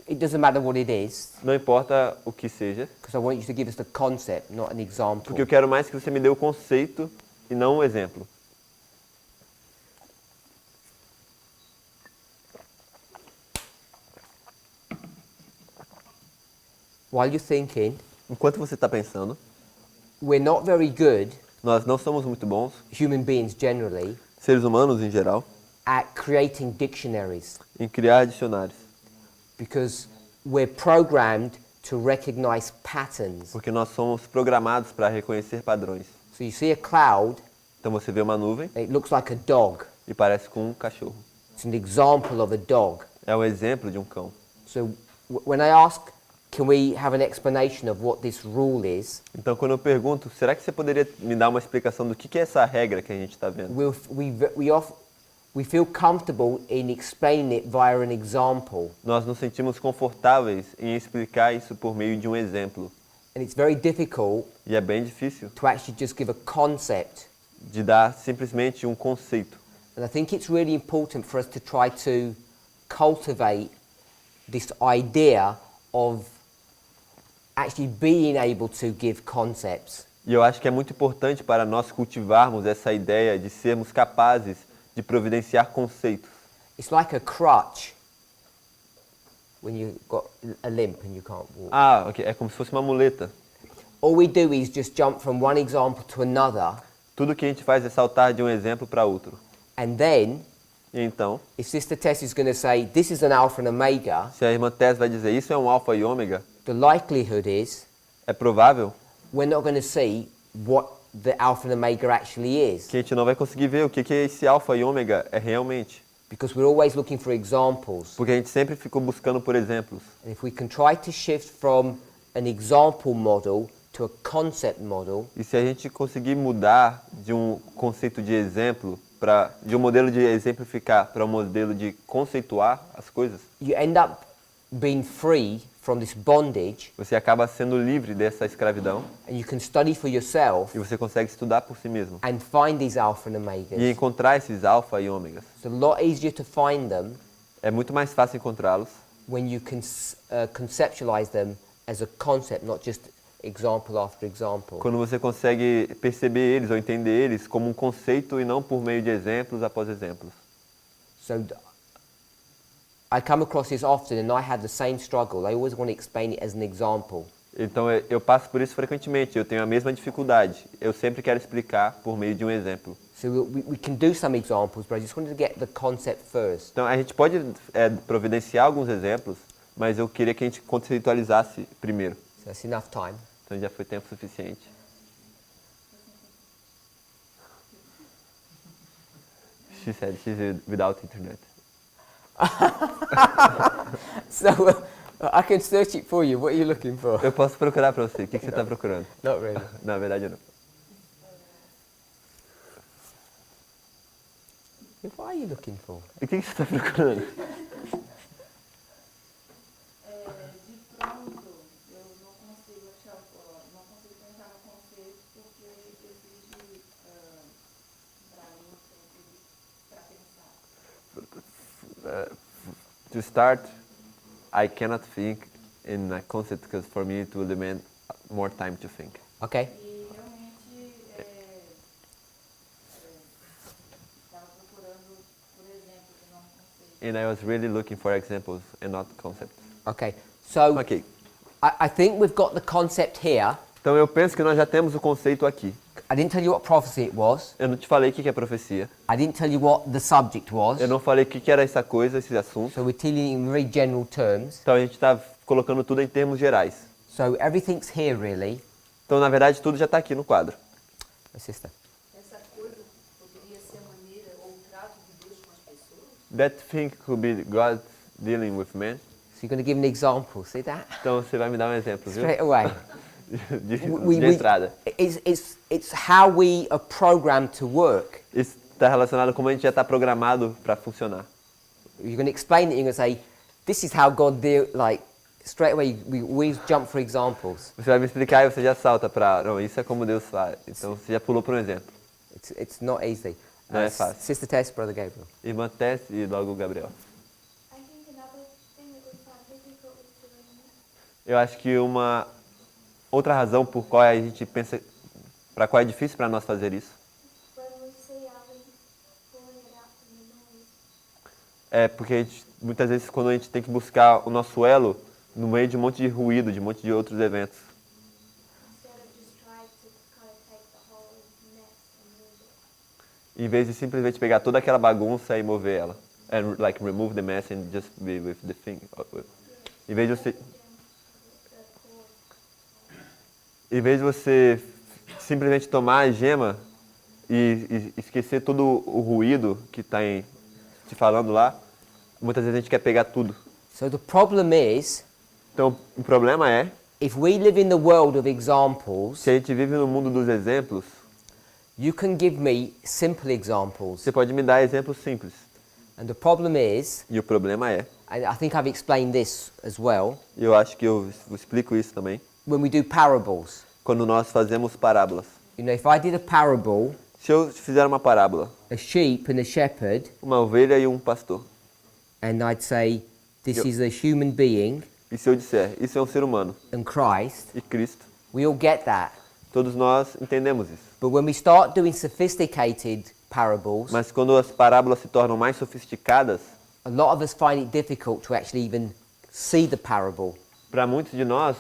Speaker 1: It doesn't matter what it is,
Speaker 2: Não importa o que seja,
Speaker 1: because I want you to give us the concept, not an example.
Speaker 2: porque eu quero mais que você me dê o conceito e não um exemplo.
Speaker 1: While you're thinking,
Speaker 2: Enquanto você está pensando,
Speaker 1: we're not very good,
Speaker 2: nós não somos muito bons,
Speaker 1: human beings generally,
Speaker 2: seres humanos em geral,
Speaker 1: at creating dictionaries,
Speaker 2: em criar dicionários.
Speaker 1: because we're programmed to recognize patterns.
Speaker 2: Porque nós somos programados para reconhecer padrões.
Speaker 1: So you see a cloud,
Speaker 2: Então você vê uma nuvem
Speaker 1: it looks like a dog.
Speaker 2: e parece com um cachorro.
Speaker 1: It's an example of a dog.
Speaker 2: É um exemplo de um cão.
Speaker 1: So when I ask, can we have an explanation of what this rule is,
Speaker 2: Então, quando eu pergunto, será que você poderia me dar uma explicação do que é essa regra que a gente está vendo?
Speaker 1: we feel comfortable in explaining it via an example.
Speaker 2: Nós nos sentimos confortáveis em explicar isso por meio de um exemplo.
Speaker 1: And it's very difficult
Speaker 2: E é bem difícil
Speaker 1: to actually just give a concept.
Speaker 2: de dar simplesmente um conceito.
Speaker 1: And I think it's really important for us to try to cultivate this idea of actually being able to give concepts.
Speaker 2: E eu acho que é muito importante para nós cultivarmos essa ideia de sermos capazes de providenciar conceitos.
Speaker 1: It's like a crutch when you've got a limp and you can't walk.
Speaker 2: Ah, ok. É como se fosse uma muleta.
Speaker 1: All we do is just jump from one example to another,
Speaker 2: Tudo que a gente faz é saltar de um exemplo para outro.
Speaker 1: and then
Speaker 2: E então,
Speaker 1: if Sister Tess is going to say, this is an alpha and omega,
Speaker 2: se a irmã Tess vai dizer isso é um alfa e ômega,
Speaker 1: the likelihood is
Speaker 2: é provável
Speaker 1: we're not going to see what the alpha and omega actually is,
Speaker 2: que a gente não vai conseguir ver o que esse alfa e ômega é realmente.
Speaker 1: because we're always looking for examples.
Speaker 2: Porque a gente sempre ficou buscando por exemplos.
Speaker 1: And if we can try to shift from an example model to a concept model,
Speaker 2: E se a gente conseguir mudar de um conceito de exemplo, de um modelo de exemplificar para um modelo de conceituar as coisas,
Speaker 1: you end up being free from this bondage,
Speaker 2: você acaba sendo livre dessa escravidão
Speaker 1: and you can study for yourself
Speaker 2: e você consegue estudar por si mesmo.
Speaker 1: and find these alpha and
Speaker 2: E
Speaker 1: omegas.
Speaker 2: encontrar esses alfa e ômegas.
Speaker 1: It's a lot easier to find them
Speaker 2: É muito mais fácil encontrá-los
Speaker 1: when you can conceptualize them as a concept, not just example after example.
Speaker 2: quando você consegue perceber eles ou entender eles como um conceito e não por meio de exemplos após exemplos.
Speaker 1: So I come across this often, and I had the same struggle. I always want to explain it as an example.
Speaker 2: Então eu passo por isso frequentemente, eu tenho a mesma dificuldade. Eu sempre quero explicar por meio de um exemplo.
Speaker 1: So we can do some examples, but I just wanted to get the concept first.
Speaker 2: Então a gente pode providenciar alguns exemplos, mas eu queria que a gente conceitualizasse primeiro.
Speaker 1: So that's enough time.
Speaker 2: Então já foi tempo suficiente. She said she's without internet.
Speaker 1: So I can search it for you. What are you looking for?
Speaker 2: Eu posso procurar para você. O que você está procurando?
Speaker 1: Not really.
Speaker 2: Na verdade, não.
Speaker 1: What are you looking for?
Speaker 2: O que você está procurando?
Speaker 6: De pronto, eu não consigo achar, não consigo pensar no conceito porque exige para mim para pensar.
Speaker 2: To start, I cannot think in a concept because for me it will demand more time to think.
Speaker 1: Okay.
Speaker 6: E realmente estava procurando por exemplo e não conceito.
Speaker 2: And I was really looking for examples and not concepts.
Speaker 1: Okay. So
Speaker 2: Ok.
Speaker 1: I think we've got the concept here.
Speaker 2: Então eu penso que nós já temos o conceito aqui.
Speaker 1: I didn't tell you what prophecy it was.
Speaker 2: Eu não te falei o que é profecia.
Speaker 1: I didn't tell you what the subject was.
Speaker 2: Eu não falei o que era essa coisa, esse assunto.
Speaker 1: So we're dealing in very general terms.
Speaker 2: Então a gente está colocando tudo em termos gerais.
Speaker 1: So everything's here really.
Speaker 2: Então na verdade tudo já está aqui no quadro.
Speaker 1: My sister.
Speaker 6: Essa coisa poderia ser a maneira ou o trato de Deus com as pessoas?
Speaker 2: That thing could be God dealing with men.
Speaker 1: So you're going to give an example. See that?
Speaker 2: Então você vai me dar um exemplo, viu?
Speaker 1: Straight away.
Speaker 2: De entrada.
Speaker 1: It's how we are programmed to work.
Speaker 2: Isso está relacionado com como a gente já está programado para funcionar.
Speaker 1: You're going to explain it. You're going to say, "This is how God deal." Like straight away, we always jump for examples.
Speaker 2: Você vai me explicar e você já salta para, não, isso é como Deus faz. Então você já pulou para um exemplo.
Speaker 1: It's not easy.
Speaker 2: Não é fácil.
Speaker 1: Sister Tess, Brother Gabriel.
Speaker 2: Irmã Tess e logo o Gabriel.
Speaker 8: I think another thing that we find difficult with doing
Speaker 2: Eu acho que uma outra razão por qual a gente pensa, para qual é difícil para nós fazer isso,
Speaker 8: when we say we pulling it out from the noise.
Speaker 2: é porque a gente, muitas vezes quando a gente tem que buscar o nosso elo no meio de um monte de ruído, de um monte de outros eventos,
Speaker 8: Instead of just trying to kind of take the whole mess and move it.
Speaker 2: em vez de simplesmente pegar toda aquela bagunça e mover ela, and like remove the mess and just be with the thing. Em vez de você Em vez de você simplesmente tomar a gema e esquecer todo o ruído que está te falando lá, Muitas vezes a gente quer pegar tudo.
Speaker 1: So the problem is,
Speaker 2: Então, o problema é,
Speaker 1: if we live in the world of examples,
Speaker 2: se a gente vive no mundo dos exemplos,
Speaker 1: you can give me simple examples.
Speaker 2: você pode me dar exemplos simples.
Speaker 1: And the problem is,
Speaker 2: E o problema é,
Speaker 1: and I think I've explained this as well,
Speaker 2: e eu acho que eu explico isso também,
Speaker 1: when we do parables.
Speaker 2: quando nós fazemos parábolas.
Speaker 1: You know, if I did a parable,
Speaker 2: Se eu fizer uma parábola,
Speaker 1: a sheep and a shepherd,
Speaker 2: uma ovelha e um pastor,
Speaker 1: and I'd say, this
Speaker 2: Yep.
Speaker 1: is a human being
Speaker 2: e se eu disser, isso é um ser humano
Speaker 1: and Christ,
Speaker 2: e Cristo,
Speaker 1: we all get that.
Speaker 2: todos nós entendemos isso.
Speaker 1: But when we start doing sophisticated parables,
Speaker 2: Mas quando as parábolas se tornam mais sofisticadas,
Speaker 1: a lot of us find it difficult to actually even see the parable.
Speaker 2: para muitos de nós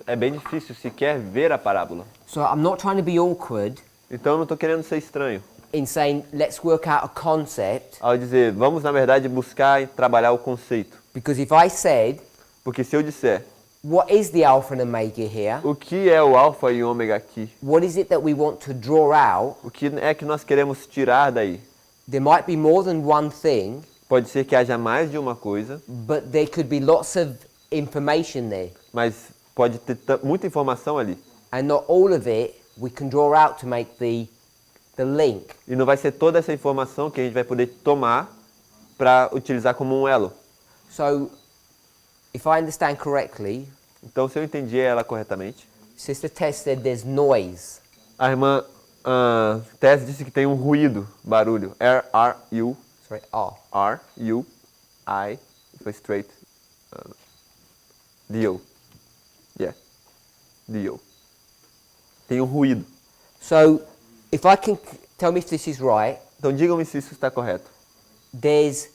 Speaker 2: é bem difícil sequer ver a parábola.
Speaker 1: So I'm not trying to be awkward
Speaker 2: Então eu não estou querendo ser estranho
Speaker 1: in saying, let's work out a concept,
Speaker 2: ao dizer, vamos na verdade buscar e trabalhar o conceito.
Speaker 1: because if I said,
Speaker 2: Porque se eu disser,
Speaker 1: what is the Alpha and Omega here?
Speaker 2: o que é o alfa e o ômega aqui?
Speaker 1: What is it that we want to draw out?
Speaker 2: O que é que nós queremos tirar daí?
Speaker 1: There might be more than one thing,
Speaker 2: Pode ser que haja mais de uma coisa,
Speaker 1: but there could be lots of information there.
Speaker 2: mas pode ter muita informação ali.
Speaker 1: And not all of it we can draw out to make the link.
Speaker 2: E não vai ser toda essa informação que a gente vai poder tomar para utilizar como um elo.
Speaker 1: So, if I understand correctly,
Speaker 2: Então, se eu entendi ela corretamente,
Speaker 1: Sister Tess said there's noise.
Speaker 2: a irmã Tess disse que tem um ruído, barulho. R-R-U,
Speaker 1: Sorry,
Speaker 2: R-U-I, foi straight. D-O. Yeah. D-O. Tem um ruído.
Speaker 1: So, if I can tell me if this is right,
Speaker 2: Então, digam-me se isso está correto.
Speaker 1: there's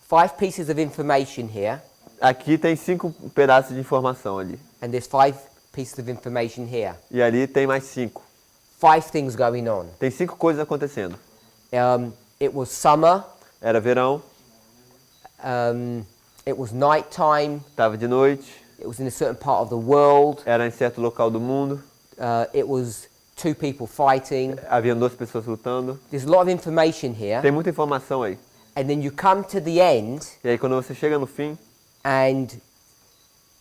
Speaker 1: 5 pieces of information here,
Speaker 2: Aqui tem 5 pedaços de informação ali.
Speaker 1: and there's 5 pieces of information here.
Speaker 2: E ali tem mais 5.
Speaker 1: 5 things going on.
Speaker 2: Tem 5 coisas acontecendo.
Speaker 1: It was summer,
Speaker 2: Era verão,
Speaker 1: it was nighttime,
Speaker 2: estava de noite,
Speaker 1: it was in a certain part of the world,
Speaker 2: era em certo local do mundo,
Speaker 1: it was 2 people fighting.
Speaker 2: havia 2 pessoas lutando.
Speaker 1: There's a lot of information here.
Speaker 2: Tem muita informação aí.
Speaker 1: And then you come to the end,
Speaker 2: E aí quando você chega no fim,
Speaker 1: and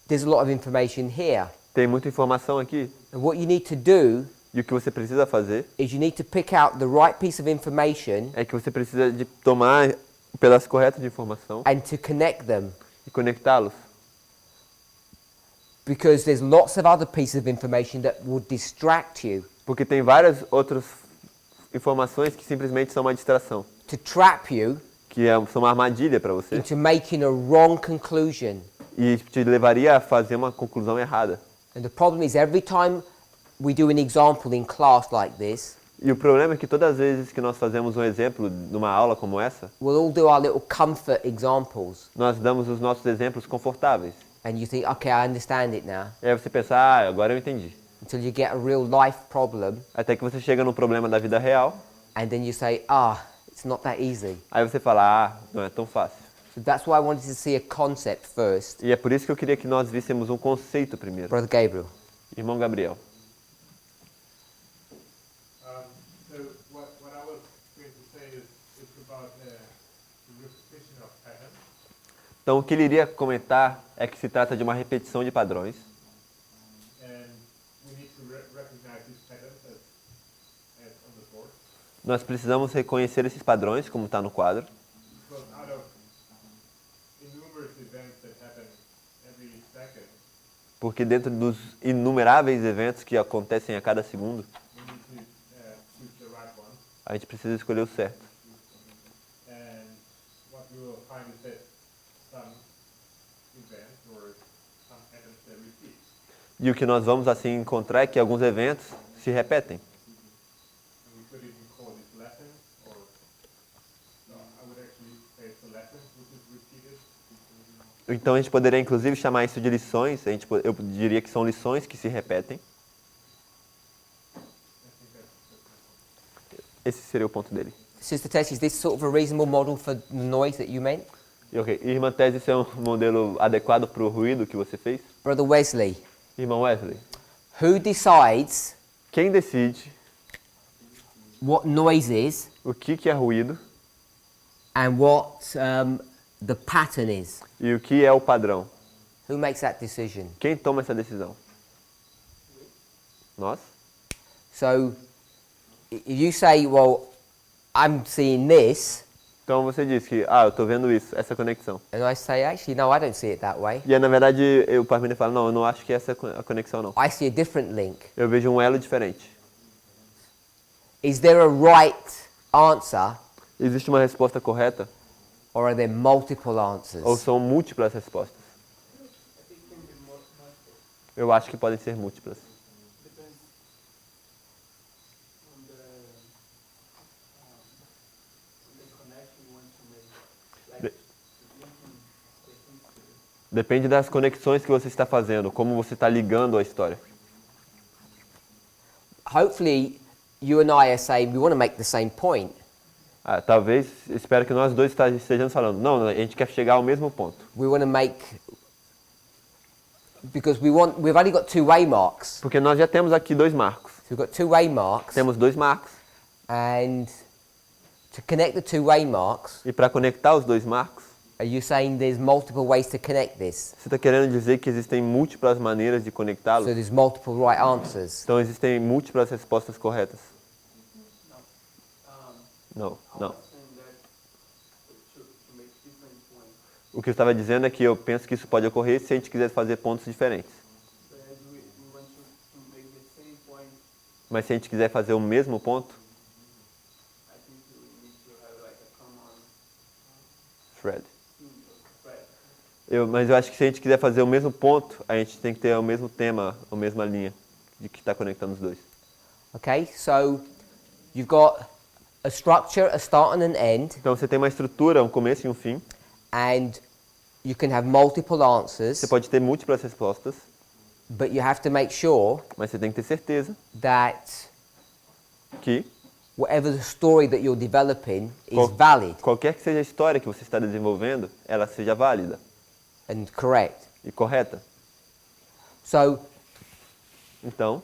Speaker 1: there's a lot of information here.
Speaker 2: tem muita informação aqui.
Speaker 1: And what you need to do
Speaker 2: E o que você precisa fazer
Speaker 1: is you need to pick out the right piece of information
Speaker 2: é que você precisa de tomar o pedaço correto de informação
Speaker 1: and to connect them.
Speaker 2: e conectá-los.
Speaker 1: Because there's lots of other pieces of information that would distract you,
Speaker 2: Porque tem várias outras informações que simplesmente são uma distração,
Speaker 1: to trap you
Speaker 2: que são uma armadilha para você
Speaker 1: into making a wrong conclusion.
Speaker 2: e te levaria a fazer uma conclusão errada.
Speaker 1: And the problem is every time we do an example in class like this,
Speaker 2: E o problema é que todas as vezes que nós fazemos um exemplo numa aula como essa,
Speaker 1: we'll all do our little comfort examples.
Speaker 2: nós damos os nossos exemplos confortáveis.
Speaker 1: And you think, okay, I understand it now.
Speaker 2: E aí você pensa, agora eu entendi.
Speaker 1: Until you get a real life problem,
Speaker 2: Até que você chega no problema da vida real,
Speaker 1: and then you say, it's not that easy.
Speaker 2: aí você fala, não é tão fácil.
Speaker 1: So that's why I wanted to see a concept first.
Speaker 2: E é por isso que eu queria que nós víssemos um conceito primeiro.
Speaker 1: Brother Gabriel.
Speaker 2: Irmão Gabriel.
Speaker 5: So what I was going to say is about the repetition of patterns.
Speaker 2: Então o que ele iria comentar é que se trata de uma repetição de padrões.
Speaker 5: And we need to recognize these patterns as on the board.
Speaker 2: Nós precisamos reconhecer esses padrões, como está no quadro.
Speaker 5: Because out of innumerable events that happen every second,
Speaker 2: Porque dentro dos inumeráveis eventos que acontecem a cada segundo,
Speaker 5: we need to choose the right one.
Speaker 2: a gente precisa escolher o certo.
Speaker 5: And what we will find is that some events or some patterns that repeat.
Speaker 2: E o que nós vamos assim encontrar é que alguns eventos se repetem.
Speaker 5: And we could even call this lesson, or no, I would actually say it's a lesson which is repeated.
Speaker 2: Então a gente poderia inclusive chamar isso de lições. Eu diria que são lições que se repetem.
Speaker 5: I think that's
Speaker 2: Esse seria o ponto dele.
Speaker 1: Sister Tess, is this sort of a reasonable model for the noise that you meant?
Speaker 2: E, ok, irmã Tese, esse é um modelo adequado para o ruído que você fez?
Speaker 1: Brother Wesley,
Speaker 2: Irmão Wesley,
Speaker 1: who decides
Speaker 2: quem decide
Speaker 1: what noise is
Speaker 2: o que é ruído
Speaker 1: and what the pattern is.
Speaker 2: E o que é o padrão?
Speaker 1: Who makes that decision?
Speaker 2: Quem toma essa decisão? Nós?
Speaker 1: So if you say, well, I'm seeing this,
Speaker 2: Então você diz que, eu estou vendo isso, essa conexão.
Speaker 1: and I say, actually, no, I don't see it that way.
Speaker 2: E aí, na verdade, o Parmênio fala, não, eu não acho que essa é a conexão, não.
Speaker 1: I see a different link.
Speaker 2: Eu vejo um elo diferente.
Speaker 1: Is there a right answer,
Speaker 2: Existe uma resposta correta
Speaker 1: or are there multiple answers?
Speaker 2: ou são múltiplas respostas? Eu acho que podem ser múltiplas. Depende das conexões que você está fazendo, como você está ligando a história.
Speaker 1: Hopefully, you and I are saying we want to make the same point.
Speaker 2: Talvez, espero que nós dois estejamos falando. Não, a gente quer chegar ao mesmo ponto.
Speaker 1: We want to make, because we've only got two waymarks.
Speaker 2: Porque nós já temos aqui dois marcos.
Speaker 1: So we've got two waymarks,
Speaker 2: Temos dois marcos.
Speaker 1: and to connect the two waymarks,
Speaker 2: E para conectar os dois marcos,
Speaker 1: are you saying there's multiple ways to connect this?
Speaker 2: você está querendo dizer que existem múltiplas maneiras de
Speaker 1: So
Speaker 2: conectá-los?
Speaker 1: there's multiple right answers.
Speaker 2: Então existem múltiplas respostas corretas? Não, não. O que eu estava dizendo é que eu penso que isso pode ocorrer se a gente quiser fazer pontos diferentes. Mas se a gente quiser fazer o mesmo ponto, thread. Mas eu acho que se a gente quiser fazer o mesmo ponto, a gente tem que ter o mesmo tema, a mesma linha de que está conectando os dois.
Speaker 1: Okay, so you've got a structure, a start and an end,
Speaker 2: Então você tem uma estrutura, um começo e um fim.
Speaker 1: and you can have multiple answers,
Speaker 2: Você pode ter múltiplas respostas,
Speaker 1: but you have to make sure
Speaker 2: mas você tem que ter certeza
Speaker 1: that
Speaker 2: que
Speaker 1: whatever the story that you're developing is
Speaker 2: Qual-
Speaker 1: valid
Speaker 2: qualquer que seja a história que você está desenvolvendo, ela seja válida
Speaker 1: and correct.
Speaker 2: e correta.
Speaker 1: So
Speaker 2: Então,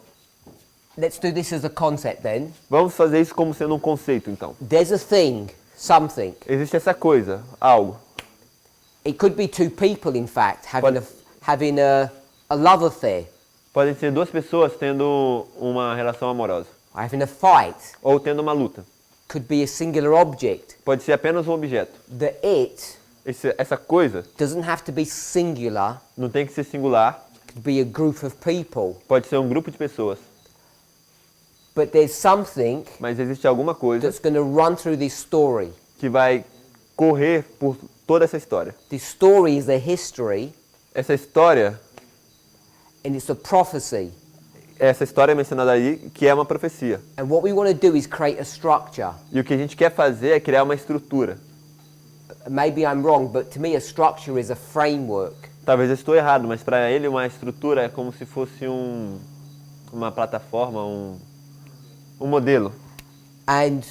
Speaker 1: let's do this as a concept then.
Speaker 2: vamos fazer isso como sendo um conceito, então.
Speaker 1: There's a thing, something.
Speaker 2: Existe essa coisa, algo.
Speaker 1: It could be two people, in fact, having a love affair,
Speaker 2: Podem ser duas pessoas tendo uma relação amorosa
Speaker 1: having a fight.
Speaker 2: ou tendo uma luta.
Speaker 1: Could be a singular object.
Speaker 2: Pode ser apenas um objeto.
Speaker 1: The it
Speaker 2: Essa coisa
Speaker 1: doesn't have to be singular.
Speaker 2: não tem que ser singular,
Speaker 1: It could be a group of people.
Speaker 2: pode ser um grupo de pessoas,
Speaker 1: But there's something
Speaker 2: mas existe alguma coisa
Speaker 1: that's going to run through this story.
Speaker 2: que vai correr por toda essa história.
Speaker 1: This story is a history,
Speaker 2: Essa história
Speaker 1: and it's a prophecy.
Speaker 2: Essa história mencionada aí, que é uma profecia.
Speaker 1: And what we want to do is create a structure.
Speaker 2: E o que a gente quer fazer é criar uma estrutura.
Speaker 1: Maybe I'm wrong, but to me a structure is a framework.
Speaker 2: Talvez eu estou errado, mas para ele uma estrutura é como se fosse uma plataforma, um modelo.
Speaker 1: And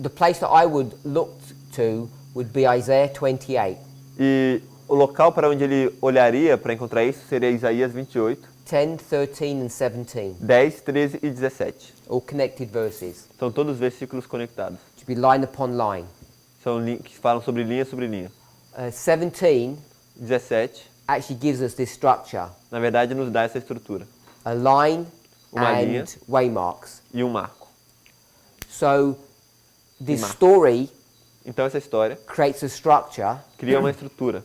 Speaker 1: the place that I would look to would be Isaiah 28,
Speaker 2: E o local para onde ele olharia para encontrar isso seria Isaías 28,
Speaker 1: 10, 13 and 17.
Speaker 2: 10, 13 e 17.
Speaker 1: All connected verses.
Speaker 2: São todos versículos conectados.
Speaker 1: To be line upon line.
Speaker 2: São que falam sobre linha sobre linha.
Speaker 1: 17
Speaker 2: 17,
Speaker 1: actually gives us this structure.
Speaker 2: na verdade, nos dá essa estrutura.
Speaker 1: A line
Speaker 2: Uma
Speaker 1: and
Speaker 2: linha.
Speaker 1: waymarks.
Speaker 2: E um marco.
Speaker 1: So this
Speaker 2: Marco.
Speaker 1: story
Speaker 2: Então essa história
Speaker 1: creates a structure,
Speaker 2: cria uma estrutura.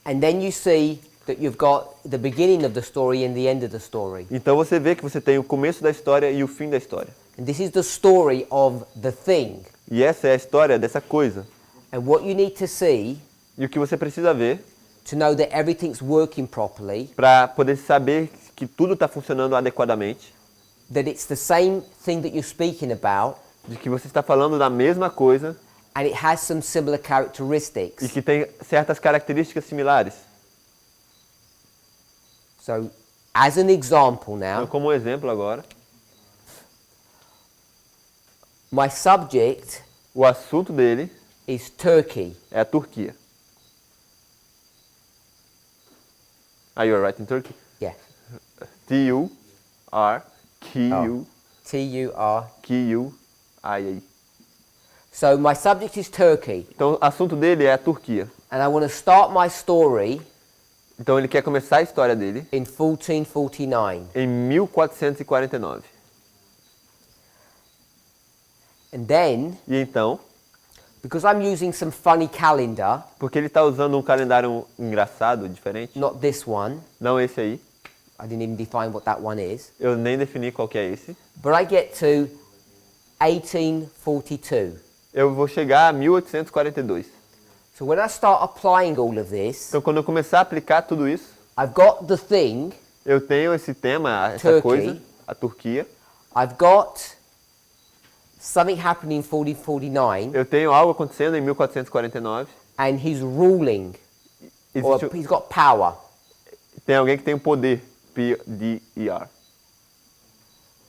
Speaker 1: and then you see that you've got the beginning of the story and the end of the story.
Speaker 2: Então você vê que você tem o começo da história e o fim da história.
Speaker 1: And this is the story of the thing.
Speaker 2: E essa é a história dessa coisa.
Speaker 1: And what you need to see
Speaker 2: E o que você precisa ver
Speaker 1: to know that everything's working properly,
Speaker 2: para poder saber que tudo está funcionando adequadamente,
Speaker 1: that it's the same thing that you're speaking about,
Speaker 2: de que você está falando da mesma coisa
Speaker 1: and it has some similar
Speaker 2: e
Speaker 1: characteristics.
Speaker 2: que tem certas características similares.
Speaker 1: So, as an example
Speaker 2: Então,
Speaker 1: now,
Speaker 2: como um exemplo agora,
Speaker 1: my subject
Speaker 2: o assunto dele
Speaker 1: is Turkey.
Speaker 2: é a Turquia. Are you right in Turkey?
Speaker 1: Yeah.
Speaker 2: T-U-R-Q-U
Speaker 1: T-U-R.
Speaker 2: Q-U-I-A.
Speaker 1: So my subject is Turkey,
Speaker 2: Então, o assunto dele é a Turquia.
Speaker 1: and I want to start my story
Speaker 2: Então, ele quer começar a história dele
Speaker 1: in 1449.
Speaker 2: em 1449.
Speaker 1: And then,
Speaker 2: E então,
Speaker 1: because I'm using some funny calendar,
Speaker 2: porque ele está usando um calendário engraçado, diferente,
Speaker 1: not this one,
Speaker 2: não esse aí,
Speaker 1: I didn't even define what that one is,
Speaker 2: eu nem defini qual que é esse,
Speaker 1: but I get to 1842.
Speaker 2: eu vou chegar a 1842.
Speaker 1: So when I start applying all of this,
Speaker 2: Então, quando eu começar a aplicar tudo isso,
Speaker 1: I've got the thing,
Speaker 2: eu tenho esse tema, essa
Speaker 1: Turkey.
Speaker 2: coisa, a Turquia,
Speaker 1: I've got something happening in 1449,
Speaker 2: eu tenho algo acontecendo em 1449,
Speaker 1: and he's ruling, or
Speaker 2: existe,
Speaker 1: he's got power.
Speaker 2: tem alguém que tem o poder, P-D-E-R.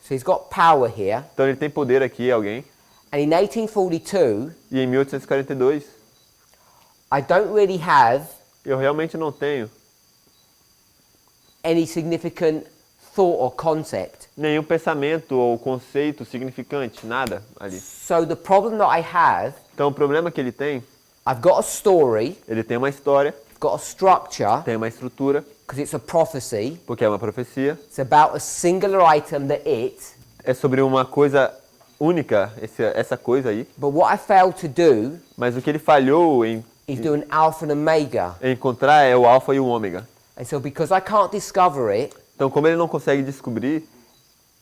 Speaker 1: So he's got power here,
Speaker 2: Então, ele tem poder aqui, alguém,
Speaker 1: and in 1842,
Speaker 2: e em 1842,
Speaker 1: I don't really have
Speaker 2: eu realmente não tenho
Speaker 1: any significant thought or concept.
Speaker 2: nenhum pensamento ou conceito significante, nada ali.
Speaker 1: So the problem that I have,
Speaker 2: Então, o problema que ele tem,
Speaker 1: I've got a story,
Speaker 2: ele tem uma história,
Speaker 1: I've got a structure,
Speaker 2: tem uma estrutura,
Speaker 1: because it's a prophecy.
Speaker 2: porque é uma profecia,
Speaker 1: It's about a singular item that
Speaker 2: é sobre uma coisa única, essa coisa aí,
Speaker 1: but what I failed to do
Speaker 2: mas o que ele falhou em
Speaker 1: is do an alpha and omega.
Speaker 2: encontrar é o alfa e o ômega.
Speaker 1: And so because I can't discover it,
Speaker 2: Então, como ele não consegue descobrir,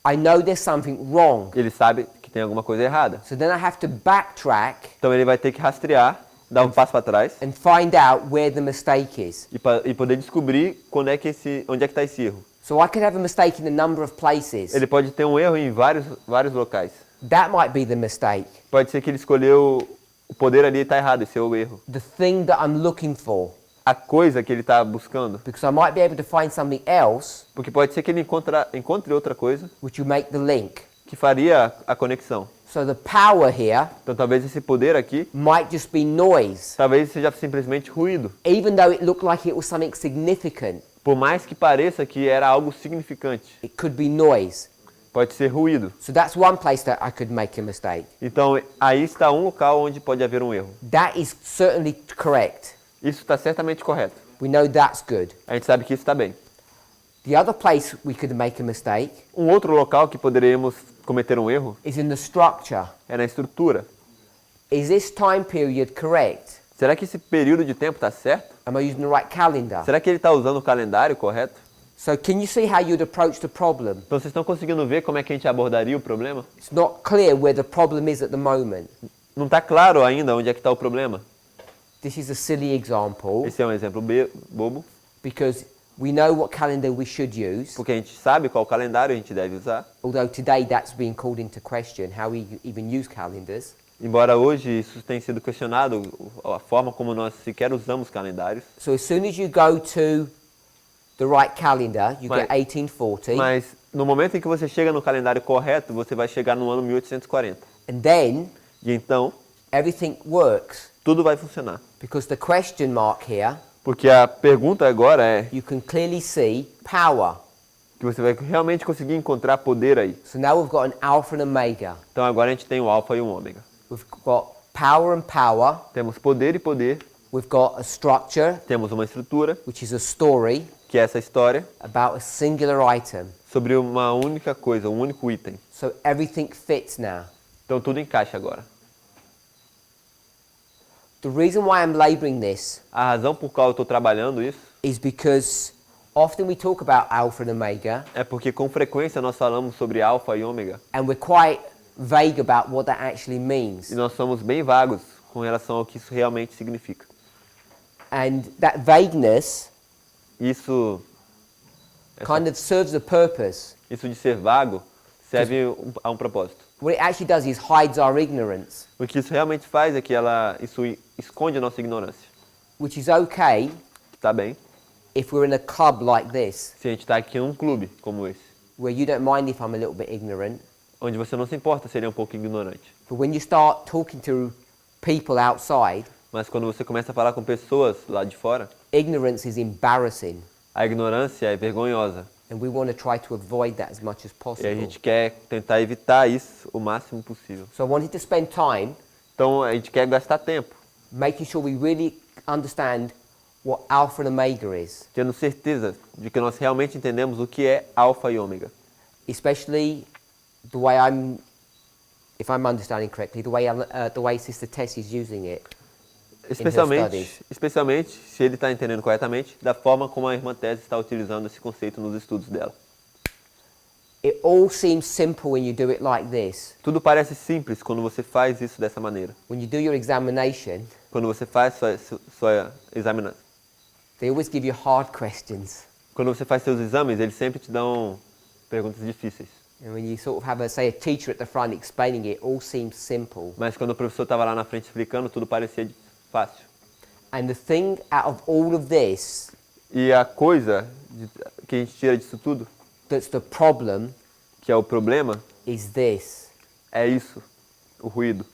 Speaker 1: I know there's something wrong.
Speaker 2: ele sabe que tem alguma coisa errada.
Speaker 1: So then I have to backtrack
Speaker 2: Então, ele vai ter que rastrear, dar um passo para trás
Speaker 1: and find out where the mistake is.
Speaker 2: e poder descobrir onde é que está esse erro.
Speaker 1: So I could have a mistake in a number of places.
Speaker 2: Ele pode ter um erro em vários locais.
Speaker 1: That might be the mistake.
Speaker 2: Pode ser que ele escolheu o poder ali está errado, esse é o erro.
Speaker 1: The thing that I'm looking for.
Speaker 2: A coisa que ele está buscando.
Speaker 1: Because I might be able to find something else
Speaker 2: Porque pode ser que ele encontre outra coisa
Speaker 1: which will make the link.
Speaker 2: que faria a conexão.
Speaker 1: So the power here
Speaker 2: Então talvez esse poder aqui,
Speaker 1: might just be noise.
Speaker 2: talvez seja simplesmente ruído.
Speaker 1: Even though it looked like it was something significant,
Speaker 2: Por mais que pareça que era algo significante,
Speaker 1: it could be noise.
Speaker 2: pode ser ruído.
Speaker 1: So that's one place that I could make a mistake.
Speaker 2: Então aí está um local onde pode haver um erro.
Speaker 1: That is certainly correct.
Speaker 2: Isso está certamente correto.
Speaker 1: We know that's good.
Speaker 2: A gente sabe que isso está bem.
Speaker 1: The other place we could make a mistake
Speaker 2: Um outro local que poderíamos cometer um erro
Speaker 1: is in the structure.
Speaker 2: é na estrutura.
Speaker 1: Is this time period correct?
Speaker 2: Será que esse período de tempo está certo?
Speaker 1: Am I using the right calendar?
Speaker 2: Será que ele está usando o calendário correto?
Speaker 1: So can you see how you'd approach the problem?
Speaker 2: Então vocês estão conseguindo ver como é que a gente abordaria o problema?
Speaker 1: It's not clear where the problem is at the moment.
Speaker 2: Não está claro ainda onde é que está o problema.
Speaker 1: This is a silly example
Speaker 2: Esse é um exemplo bobo,
Speaker 1: because we know what calendar we should use,
Speaker 2: porque a gente sabe qual calendário a gente deve usar.
Speaker 1: although today that's being called into question, how we even use calendars.
Speaker 2: Embora hoje isso tenha sido questionado, a forma como nós sequer usamos calendários.
Speaker 1: So as soon as you go to the right calendar, you
Speaker 2: Mas-
Speaker 1: get 1840,
Speaker 2: Mas no momento em que você chega no calendário correto, você vai chegar no ano 1840.
Speaker 1: and then
Speaker 2: E então,
Speaker 1: everything works
Speaker 2: tudo vai funcionar.
Speaker 1: because the question mark here,
Speaker 2: Porque a pergunta agora é
Speaker 1: you can clearly see power.
Speaker 2: que você vai realmente conseguir encontrar poder aí.
Speaker 1: So now we've got an alpha and omega.
Speaker 2: Então agora a gente tem o alfa e o ômega.
Speaker 1: We've got power and power.
Speaker 2: Temos poder e poder,
Speaker 1: We've got a structure,
Speaker 2: temos uma estrutura,
Speaker 1: which is a story
Speaker 2: que é essa história,
Speaker 1: about a singular item.
Speaker 2: sobre uma única coisa, um único item.
Speaker 1: So everything fits now.
Speaker 2: Então tudo encaixa agora.
Speaker 1: The reason why I'm laboring this
Speaker 2: A razão por qual eu estou trabalhando isso
Speaker 1: is because often we talk about alpha and omega
Speaker 2: é porque com frequência nós falamos sobre alfa e ômega
Speaker 1: and we're quite vague about what that actually means.
Speaker 2: e nós somos bem vagos com relação ao que isso realmente significa.
Speaker 1: And that vagueness
Speaker 2: Isso
Speaker 1: kind of serves a purpose.
Speaker 2: de ser vago serve a um propósito.
Speaker 1: What it actually does is hides our ignorance,
Speaker 2: O que isso realmente faz é que isso esconde a nossa ignorância.
Speaker 1: which is okay
Speaker 2: Tá bem?
Speaker 1: if we're in a club like this,
Speaker 2: Se a gente está aqui em um clube como esse,
Speaker 1: where you don't mind if I'm a little bit ignorant,
Speaker 2: onde você não se importa se ele é um pouco ignorante.
Speaker 1: but when you start talking to people outside,
Speaker 2: Mas quando você começa a falar com pessoas lá de fora,
Speaker 1: ignorance is embarrassing,
Speaker 2: a ignorância é vergonhosa.
Speaker 1: and we want to try to avoid that as much as
Speaker 2: E a
Speaker 1: possible.
Speaker 2: gente quer tentar evitar isso o máximo possível.
Speaker 1: So I wanted to spend time
Speaker 2: Então a gente quer gastar tempo,
Speaker 1: making sure we really understand what Alpha and Omega is,
Speaker 2: tendo certeza de que nós realmente entendemos o que é alfa e ômega.
Speaker 1: especially the way if I'm understanding correctly, the way Sister Tess is using it.
Speaker 2: Especialmente, se ele está entendendo corretamente, da forma como a irmã Tess está utilizando esse conceito nos estudos dela.
Speaker 1: It all seems simple when you do it like this.
Speaker 2: Tudo parece simples quando você faz isso dessa maneira.
Speaker 1: When you do your examination,
Speaker 2: Quando você faz sua examinação.
Speaker 1: they always give you hard questions.
Speaker 2: Quando você faz seus exames, eles sempre te dão perguntas difíceis.
Speaker 1: And when you sort of have, say, a teacher at the front explaining it, all seems simple.
Speaker 2: Mas quando o professor estava lá na frente explicando, tudo parecia fácil.
Speaker 1: And the thing out of all of this
Speaker 2: E a coisa que a gente tira disso tudo,
Speaker 1: that's the problem,
Speaker 2: que é o problema,
Speaker 1: is this.
Speaker 2: é isso, o ruído.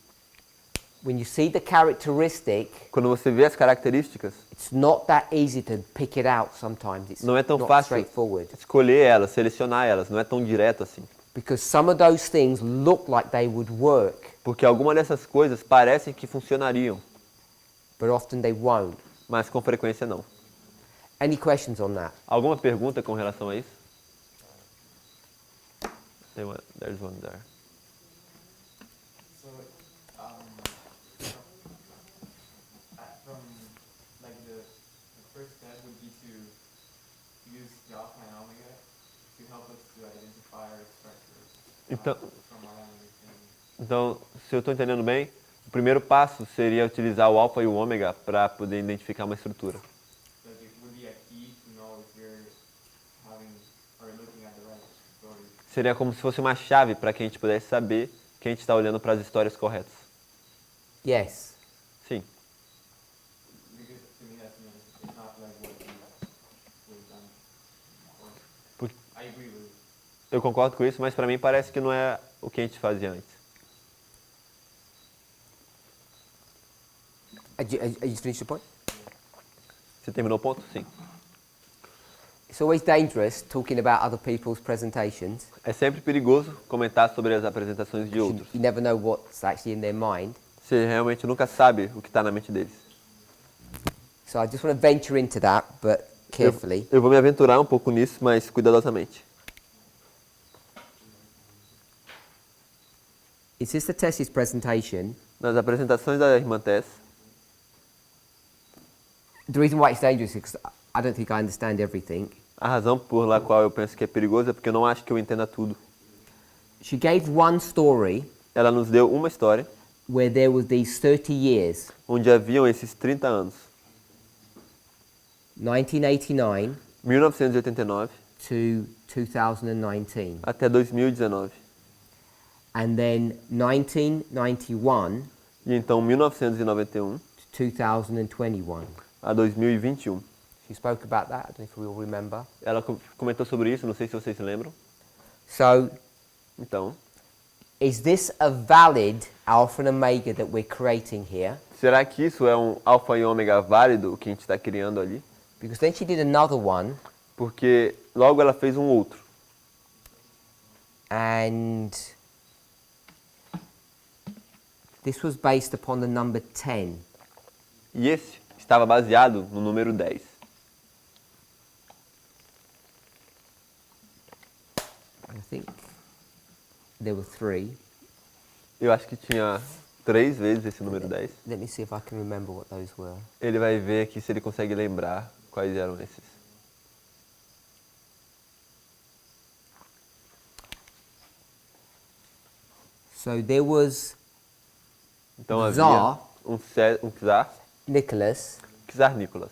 Speaker 1: When you see the characteristic,
Speaker 2: Quando você vê as características,
Speaker 1: it's not that easy to pick it out sometimes. It's
Speaker 2: não é tão
Speaker 1: not
Speaker 2: fácil
Speaker 1: straightforward.
Speaker 2: escolher elas, selecionar elas, não é tão direto assim.
Speaker 1: Because some of those things look like they would work,
Speaker 2: Porque algumas dessas coisas parecem que funcionariam,
Speaker 1: but often they won't.
Speaker 2: mas com frequência não.
Speaker 1: Any questions on that?
Speaker 2: Alguma pergunta com relação a isso? There's one there.
Speaker 3: So, from like the first step would be to use the alpha and omega to help us to identify our structures
Speaker 2: Então,
Speaker 3: from our understanding.
Speaker 2: então, se eu estou entendendo bem, o primeiro passo seria utilizar o alfa e o ômega para poder identificar uma estrutura.
Speaker 3: Like it would be a key to know if you're having or looking at the right story.
Speaker 2: Seria como se fosse uma chave para que a gente pudesse saber que a gente está olhando para as histórias corretas.
Speaker 1: Yes.
Speaker 2: Sim,
Speaker 3: Because to me that's it's not like what we've done. Or,
Speaker 2: Por-
Speaker 3: I agree with it.
Speaker 2: eu concordo com isso, mas para mim parece que não é o que a gente fazia antes.
Speaker 1: Are you finished your point?
Speaker 2: Você terminou o ponto? Sim.
Speaker 1: It's always dangerous talking about other people's presentations.
Speaker 2: É sempre perigoso comentar sobre as apresentações de outros.
Speaker 1: You never know what's actually in their mind.
Speaker 2: Você realmente nunca sabe o que está na mente deles.
Speaker 1: So I just want to venture into that, but carefully.
Speaker 2: Eu vou me aventurar um pouco nisso, mas cuidadosamente.
Speaker 1: In Sister Tess's presentation,
Speaker 2: Nas apresentações da irmã Tess,
Speaker 1: the reason why it's dangerous is because I don't think I understand everything.
Speaker 2: a razão por la qual eu penso que é perigoso é porque eu não acho que eu entenda tudo.
Speaker 1: She gave one story
Speaker 2: Ela nos deu uma história
Speaker 1: where there was these 30 years,
Speaker 2: onde haviam esses 30 anos,
Speaker 1: 1989
Speaker 2: 1989
Speaker 1: to 2019.
Speaker 2: até 2019.
Speaker 1: And then 1991
Speaker 2: E então 1991
Speaker 1: to 2021.
Speaker 2: a 2021.
Speaker 1: She spoke about that, I don't know if we all remember.
Speaker 2: Ela comentou sobre isso, não sei se vocês se lembram.
Speaker 1: So,
Speaker 2: Então,
Speaker 1: is this a valid alpha and omega that we're creating here?
Speaker 2: será que isso é um alfa e ômega válido, o que a gente está criando ali?
Speaker 1: Because then she did another one,
Speaker 2: Porque logo ela fez um outro.
Speaker 1: and this was based upon the number 10.
Speaker 2: E esse estava baseado no número 10.
Speaker 1: I think there were 3.
Speaker 2: Eu acho que tinha 3 vezes esse número 10.
Speaker 1: Let me see if I can remember what those were.
Speaker 2: Ele vai ver aqui se ele consegue lembrar quais eram esses.
Speaker 1: So there was
Speaker 2: Então havia
Speaker 1: Czar.
Speaker 2: um czar,
Speaker 1: Nicholas
Speaker 2: czar Nicolas,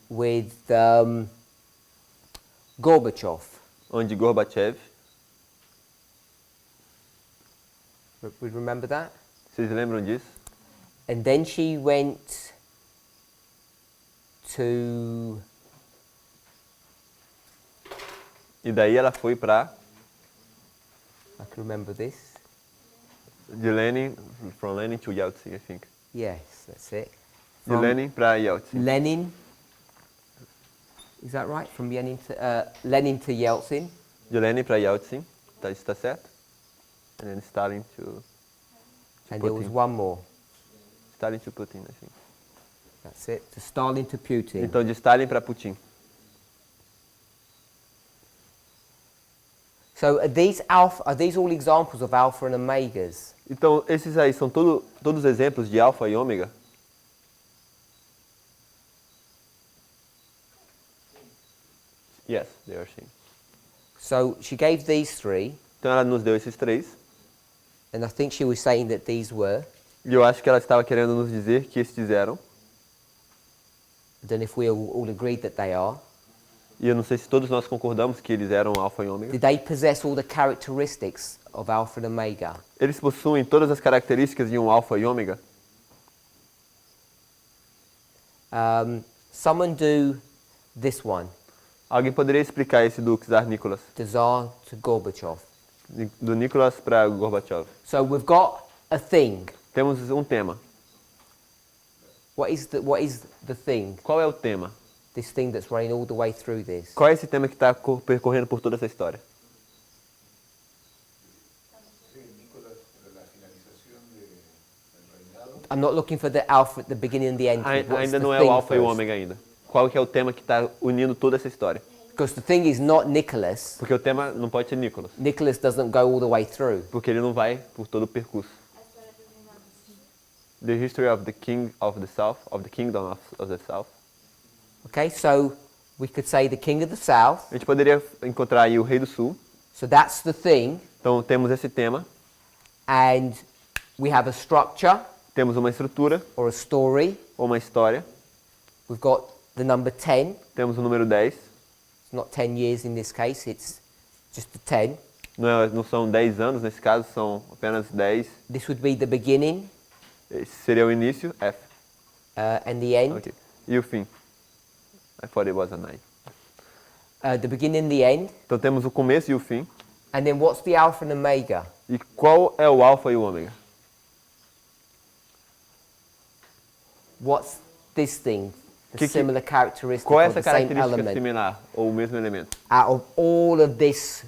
Speaker 1: with Gorbachev.
Speaker 2: onde Gorbachev,
Speaker 1: We remember that?
Speaker 2: vocês lembram disso?
Speaker 1: And then she went to
Speaker 2: E daí ela foi para
Speaker 1: I can remember this.
Speaker 2: de Lenin, from Lenin to Yeltsin, I think.
Speaker 1: Yes, that's it.
Speaker 2: De Lenin para Yeltsin.
Speaker 1: Lenin. Is that right? From Lenin to Yeltsin.
Speaker 2: De Lenin para Yeltsin, tá, isso está certo? And then Stalin to
Speaker 1: And there was
Speaker 2: Putin.
Speaker 1: one more.
Speaker 2: Stalin to Putin, I think.
Speaker 1: That's it. To Stalin to Putin.
Speaker 2: Então, de Stalin para Putin.
Speaker 1: So are these all examples of alpha and omegas?
Speaker 2: Então, esses aí são todos exemplos de alfa e ômega? Yes, they are same.
Speaker 1: So she gave these three,
Speaker 2: Então, ela nos deu esses três.
Speaker 1: and I think she was saying that these were.
Speaker 2: E eu acho que ela estava querendo nos dizer que estes eram.
Speaker 1: I don't know if we all agreed that they are.
Speaker 2: E eu não sei se todos nós concordamos que eles eram alfa e ômega.
Speaker 1: Did they possess all the characteristics of alpha and omega?
Speaker 2: Eles possuem todas as características de um alfa e ômega.
Speaker 1: Someone do this one,
Speaker 2: Alguém poderia explicar esse do Czar Nicholas?
Speaker 1: the Tsar to Gorbachev.
Speaker 2: Do Nicholas para Gorbachev.
Speaker 1: So we've got a thing.
Speaker 2: Temos um tema.
Speaker 1: What is the thing?
Speaker 2: Qual é o tema?
Speaker 1: This thing that's running all the way through this.
Speaker 2: Qual é esse tema que está percorrendo por toda essa história?
Speaker 1: I'm not looking for the alpha at the beginning and the end. What's
Speaker 2: Ainda
Speaker 1: the
Speaker 2: não é
Speaker 1: thing
Speaker 2: o alfa e o
Speaker 1: first?
Speaker 2: ômega ainda. Qual que é o tema que está unindo toda essa história?
Speaker 1: Because the thing is not Nicholas.
Speaker 2: Porque o tema não pode ser Nicholas.
Speaker 1: Nicholas doesn't go all the way through.
Speaker 2: Porque ele não vai por todo o percurso. The history of the king of the south, of the kingdom of the south.
Speaker 1: Okay, so we could say the king of the south.
Speaker 2: A gente poderia encontrar aí o rei do sul.
Speaker 1: So that's the thing.
Speaker 2: Então temos esse tema,
Speaker 1: And we have a structure
Speaker 2: temos uma estrutura
Speaker 1: or a story.
Speaker 2: ou uma história,
Speaker 1: We've got the number 10.
Speaker 2: temos o número 10.
Speaker 1: It's not 10 years in this case, it's just the 10.
Speaker 2: Não são 10 anos nesse caso, são apenas 10.
Speaker 1: This would be the beginning
Speaker 2: Esse seria o início, F.
Speaker 1: and the end.
Speaker 2: Okay. E o fim. I thought it was a 9.
Speaker 1: The beginning and the end.
Speaker 2: Então temos o começo e o fim.
Speaker 1: And then what's the alpha and omega?
Speaker 2: E qual é o alfa e o ômega?
Speaker 1: What's this thing? The
Speaker 2: Que-
Speaker 1: similar characteristic
Speaker 2: Qual é
Speaker 1: or
Speaker 2: essa
Speaker 1: the same
Speaker 2: característica
Speaker 1: element
Speaker 2: similar ou o mesmo elemento?
Speaker 1: out of all of this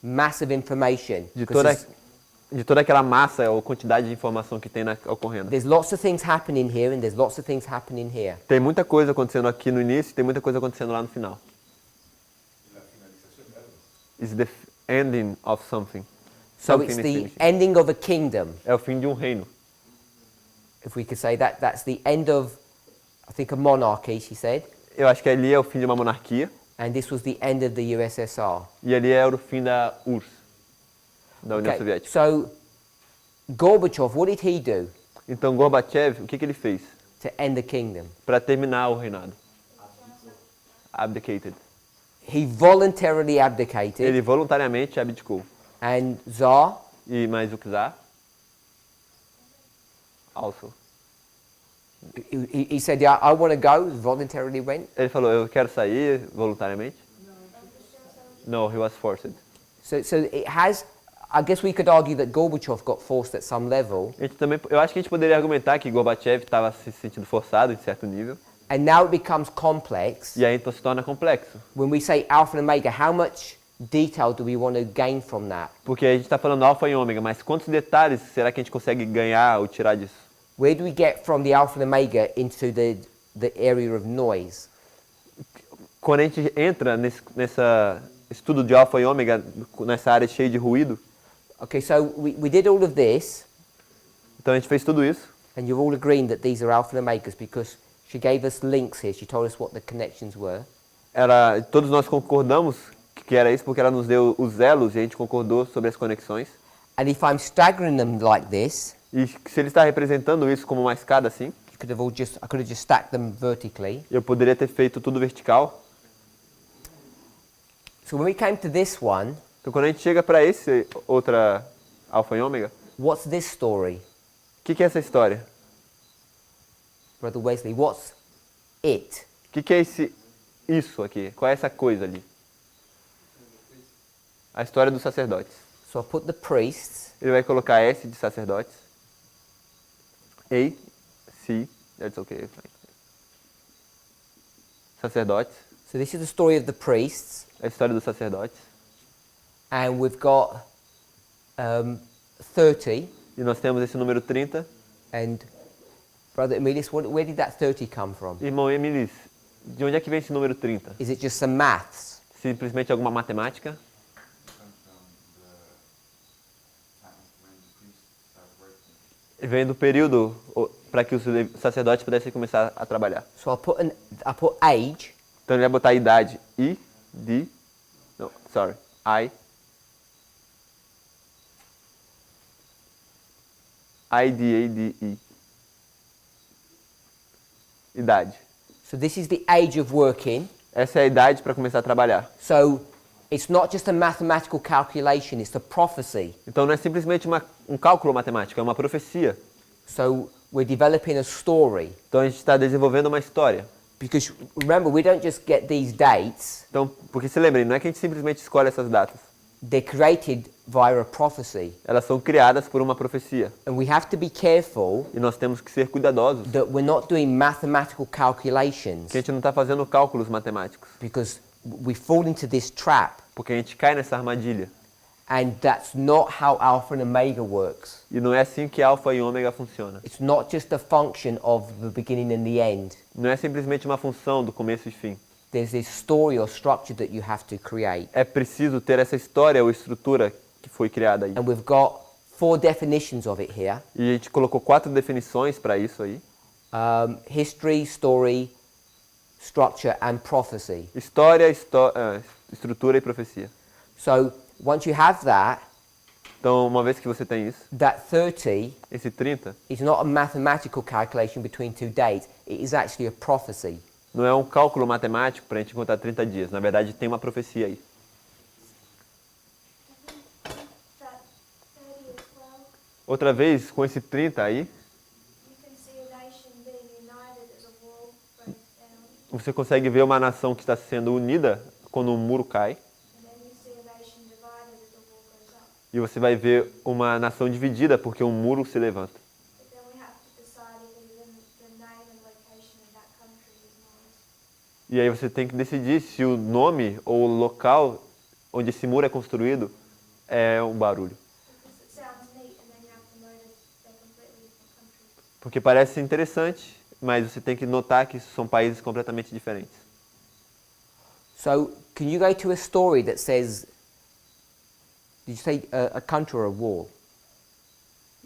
Speaker 1: massive information?
Speaker 2: De
Speaker 1: 'Cause
Speaker 2: toda aquela massa ou quantidade de informação que tem ocorrendo.
Speaker 1: there's lots of things happening here and there's lots of things happening here.
Speaker 2: Tem muita coisa acontecendo aqui no início e tem muita coisa acontecendo lá no final. Is the ending of something.
Speaker 1: So
Speaker 2: Something
Speaker 1: it's
Speaker 2: is
Speaker 1: the
Speaker 2: finishing.
Speaker 1: ending of a kingdom.
Speaker 2: É o fim de um reino.
Speaker 1: If we could say that, that's the end of, I think, a monarchy, she said.
Speaker 2: Eu acho que ali é o fim de uma monarquia
Speaker 1: And this was the end of the USSR.
Speaker 2: e ali era o fim da URSS, da União
Speaker 1: Okay,
Speaker 2: Soviética.
Speaker 1: so Gorbachev, what did he do
Speaker 2: Então Gorbachev, o que ele fez
Speaker 1: to end the kingdom?
Speaker 2: para terminar o reinado? Abdicated.
Speaker 1: He voluntarily abdicated,
Speaker 2: Ele voluntariamente abdicou.
Speaker 1: and Tsar,
Speaker 2: E mais o czar? Also.
Speaker 1: he said, yeah, I want to go, voluntarily went.
Speaker 2: Ele falou, eu quero sair voluntariamente? No, he was forced.
Speaker 1: So it has, I guess we could argue that Gorbachev got forced at some level,
Speaker 2: Eu acho que a gente poderia argumentar que Gorbachev estava se sentindo forçado em certo nível.
Speaker 1: and now it becomes complex.
Speaker 2: E aí então se torna complexo.
Speaker 1: When we say alpha and omega, how much detail do we want to gain from that?
Speaker 2: Porque a gente está falando alfa e ômega, mas quantos detalhes será que a gente consegue ganhar ou tirar disso?
Speaker 1: Where do we get from the alpha and omega into the area of noise?
Speaker 2: Quando a gente entra nessa estudo de alfa e ômega, nessa área cheia de ruído,
Speaker 1: Okay, so we did all of this,
Speaker 2: então a gente fez tudo isso.
Speaker 1: and you're all agreeing that these are alpha and omegas because she gave us links here. She told us what the connections were.
Speaker 2: Todos nós concordamos que era isso porque ela nos deu os elos e a gente concordou sobre as conexões.
Speaker 1: And if I'm staggering them like this,
Speaker 2: E se ele está representando isso como uma escada assim,
Speaker 1: I could have just stacked them vertically.
Speaker 2: eu poderia ter feito tudo vertical.
Speaker 1: So when we came to this one,
Speaker 2: Então quando a gente chega para esse outra alfa e ômega,
Speaker 1: what's this story,
Speaker 2: o que é essa história?
Speaker 1: Brother Wesley? What's it?
Speaker 2: O que é isso aqui? Qual é essa coisa ali? A história dos sacerdotes.
Speaker 1: So I put the priests,
Speaker 2: Ele vai colocar S de sacerdotes. A, C, that's okay. Sacerdotes.
Speaker 1: so this is the story of the priests,
Speaker 2: A história dos sacerdotes.
Speaker 1: and we've got 30,
Speaker 2: E nós temos esse número 30.
Speaker 1: and Brother Emilius, where did that 30 come from?
Speaker 2: Irmão Emilis, de onde é que vem esse número 30?
Speaker 1: Is it just some maths?
Speaker 2: Simplesmente alguma matemática? Vem do período para que os sacerdotes pudessem começar a trabalhar.
Speaker 1: So I put age,
Speaker 2: Então ele vai botar a idade I, D, no, sorry, I D, A, D, I. Idade.
Speaker 1: so this is the age of working.
Speaker 2: Essa é a idade para começar a trabalhar.
Speaker 1: So it's not just a mathematical calculation, it's a prophecy.
Speaker 2: Então não é simplesmente um cálculo matemático, é uma profecia.
Speaker 1: So we're developing a story.
Speaker 2: Então a gente está desenvolvendo uma história.
Speaker 1: Because remember, we don't just get these dates,
Speaker 2: Então, porque se lembrem, não é que a gente simplesmente escolhe essas datas.
Speaker 1: they're created via a prophecy.
Speaker 2: Elas são criadas por uma profecia.
Speaker 1: And we have to be careful
Speaker 2: E nós temos que ser cuidadosos.
Speaker 1: that we're not doing mathematical calculations,
Speaker 2: Que a gente não está fazendo cálculos matemáticos.
Speaker 1: because we fall into this trap,
Speaker 2: Porque a gente cai nessa armadilha.
Speaker 1: and that's not how Alpha and Omega works.
Speaker 2: E não é assim que alfa e ômega funciona.
Speaker 1: It's not just a function of the beginning and the end.
Speaker 2: Não é simplesmente uma função do começo e fim.
Speaker 1: There's this story or structure that you have to create.
Speaker 2: É preciso ter essa história ou estrutura que foi criada aí.
Speaker 1: And we've got 4 definitions of it here.
Speaker 2: E a gente colocou 4 definições para isso aí.
Speaker 1: History, story, structure and prophecy.
Speaker 2: História, estrutura e profecia.
Speaker 1: So once you have that,
Speaker 2: Então, uma vez que você tem isso,
Speaker 1: that 30
Speaker 2: esse 30
Speaker 1: is not a mathematical calculation between 2 dates. It is actually a prophecy.
Speaker 2: não é um cálculo matemático para a gente contar 30 dias. Na verdade, tem uma profecia aí.
Speaker 8: That 30 as well,
Speaker 2: Outra vez, com esse 30 aí,
Speaker 8: you can see a nation being united as a wall breaks down,
Speaker 2: você consegue ver uma nação que está sendo unida quando um muro cai.
Speaker 8: and then you see a nation divided as a wall goes up.
Speaker 2: E você vai ver uma nação dividida porque um muro se levanta.
Speaker 8: But then we have to decide if even the name and location of that country is noise.
Speaker 2: E aí você tem que decidir se o nome ou o local onde esse muro é construído é um barulho.
Speaker 8: Because it sounds neat, and then you have to notice they're completely different countries.
Speaker 2: Porque parece interessante, mas você tem que notar que são países completamente diferentes.
Speaker 1: So can you go to a story that says, did you say a country or a wall?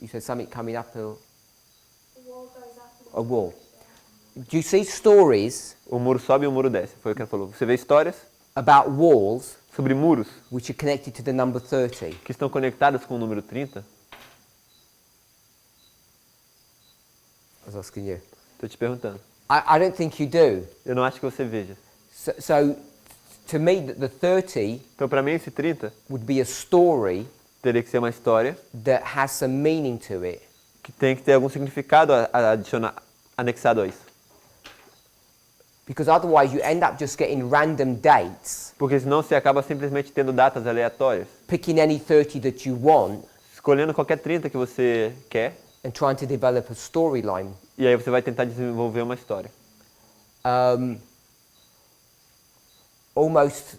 Speaker 1: You said something coming up
Speaker 8: The wall goes up and
Speaker 1: a wall.
Speaker 8: goes down.
Speaker 1: Do you see stories
Speaker 2: O muro sobe e o muro desce, foi o que ela falou. Você vê histórias
Speaker 1: about walls
Speaker 2: sobre muros
Speaker 1: which are connected to the number 30?
Speaker 2: que estão conectadas com o número 30.
Speaker 1: I was asking you.
Speaker 2: Estou te perguntando.
Speaker 1: I don't think you do.
Speaker 2: Eu não acho que você veja.
Speaker 1: So to me, the 30
Speaker 2: Então, para mim, esse 30
Speaker 1: would be a story
Speaker 2: teria que ser uma história
Speaker 1: that has some meaning to it.
Speaker 2: que tem que ter algum significado anexado a isso.
Speaker 1: Because otherwise you end up just getting random dates,
Speaker 2: Porque senão você acaba simplesmente tendo datas aleatórias,
Speaker 1: picking any 30 that you want
Speaker 2: escolhendo qualquer 30 que você quer,
Speaker 1: and trying to develop a storyline.
Speaker 2: e aí você vai tentar desenvolver uma história.
Speaker 1: Almost,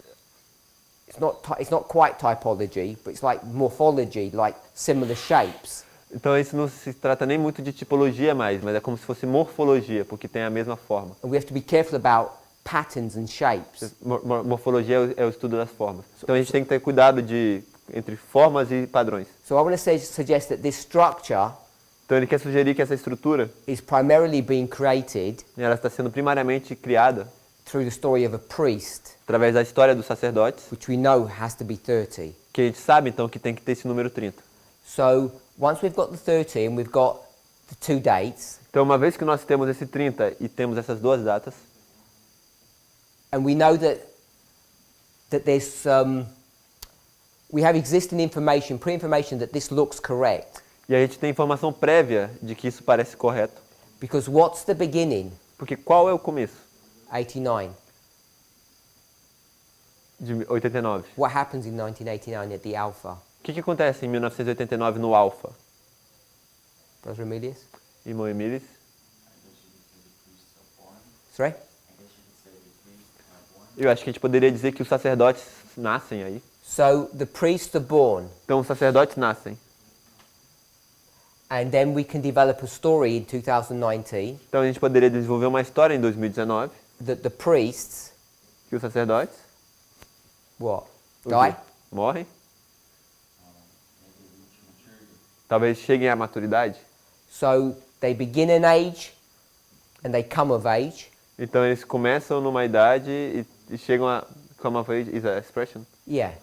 Speaker 1: it's not quite typology, but it's like morphology, like similar shapes.
Speaker 2: Então isso não se trata nem muito de tipologia mais, mas é como se fosse morfologia, porque tem a mesma forma.
Speaker 1: And we have to be careful about patterns and shapes.
Speaker 2: Morfologia é o estudo das formas. Então a gente tem que ter cuidado entre formas e padrões.
Speaker 1: So I want to suggest that this structure
Speaker 2: Então ele quer sugerir que essa estrutura,
Speaker 1: is primarily being created
Speaker 2: ela está sendo primariamente criada
Speaker 1: through the story of a priest,
Speaker 2: através da história dos sacerdotes,
Speaker 1: which we know has to be 30.
Speaker 2: que a gente sabe então que tem que ter esse número 30.
Speaker 1: So once we've got the 30 and we've got the 2 dates,
Speaker 2: Então uma vez que nós temos esse 30 e temos essas duas datas,
Speaker 1: and we know that there's we have existing information, pre-information that this looks correct,
Speaker 2: e a gente tem informação prévia de que isso parece correto,
Speaker 1: because what's the beginning?
Speaker 2: porque qual é o começo
Speaker 1: 89.
Speaker 2: de 89?
Speaker 1: What happens in 1989 at the Alfa?
Speaker 2: O que acontece em 1989 no Alfa?
Speaker 1: Brother Emilius?
Speaker 2: Irmão Emilis?
Speaker 1: Sorry?
Speaker 2: Eu acho que a gente poderia dizer que os sacerdotes nascem aí.
Speaker 1: So the priests are born,
Speaker 2: Então os sacerdotes nascem.
Speaker 1: And then we can develop a story in 2019
Speaker 2: Então a gente poderia desenvolver uma história em 2019
Speaker 1: that the priests,
Speaker 2: que os sacerdotes
Speaker 1: what?
Speaker 2: o
Speaker 1: Die?
Speaker 2: quê? Morrem. Talvez cheguem à maturidade.
Speaker 1: So they begin an age and they come of age.
Speaker 2: Então eles começam numa idade e chegam a come of age is a expression.
Speaker 1: Yeah.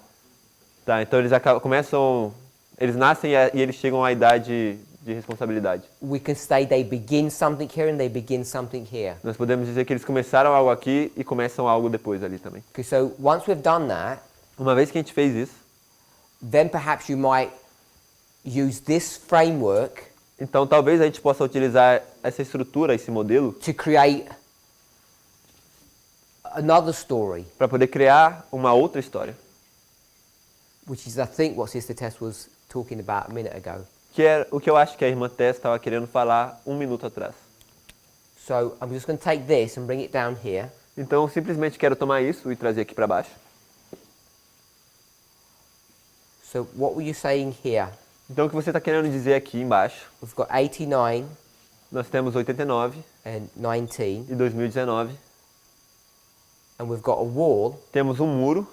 Speaker 2: Tá, então eles começam, eles nascem e eles chegam à idade de responsabilidade.
Speaker 1: We can say they begin something here and they begin something here.
Speaker 2: Nós podemos dizer que eles começaram algo aqui e começam algo depois ali também.
Speaker 1: Okay, so once we've done that,
Speaker 2: Uma vez que a gente fez isso,
Speaker 1: then perhaps you might use this framework
Speaker 2: então talvez a gente possa utilizar essa estrutura, esse modelo,
Speaker 1: to create another story,
Speaker 2: para poder criar uma outra história.
Speaker 1: which is I think what Sister Tess was talking about a minute ago.
Speaker 2: Que é o que eu acho que a irmã Tess estava querendo falar 1 minuto atrás.
Speaker 1: So I'm just going to take this and bring it down here.
Speaker 2: Então eu simplesmente quero tomar isso e trazer aqui para baixo.
Speaker 1: So what were you saying here?
Speaker 2: Então o que você está querendo dizer aqui embaixo,
Speaker 1: We've got 89
Speaker 2: nós temos 89
Speaker 1: and 19,
Speaker 2: e 2019,
Speaker 1: and we've got a wall,
Speaker 2: temos um muro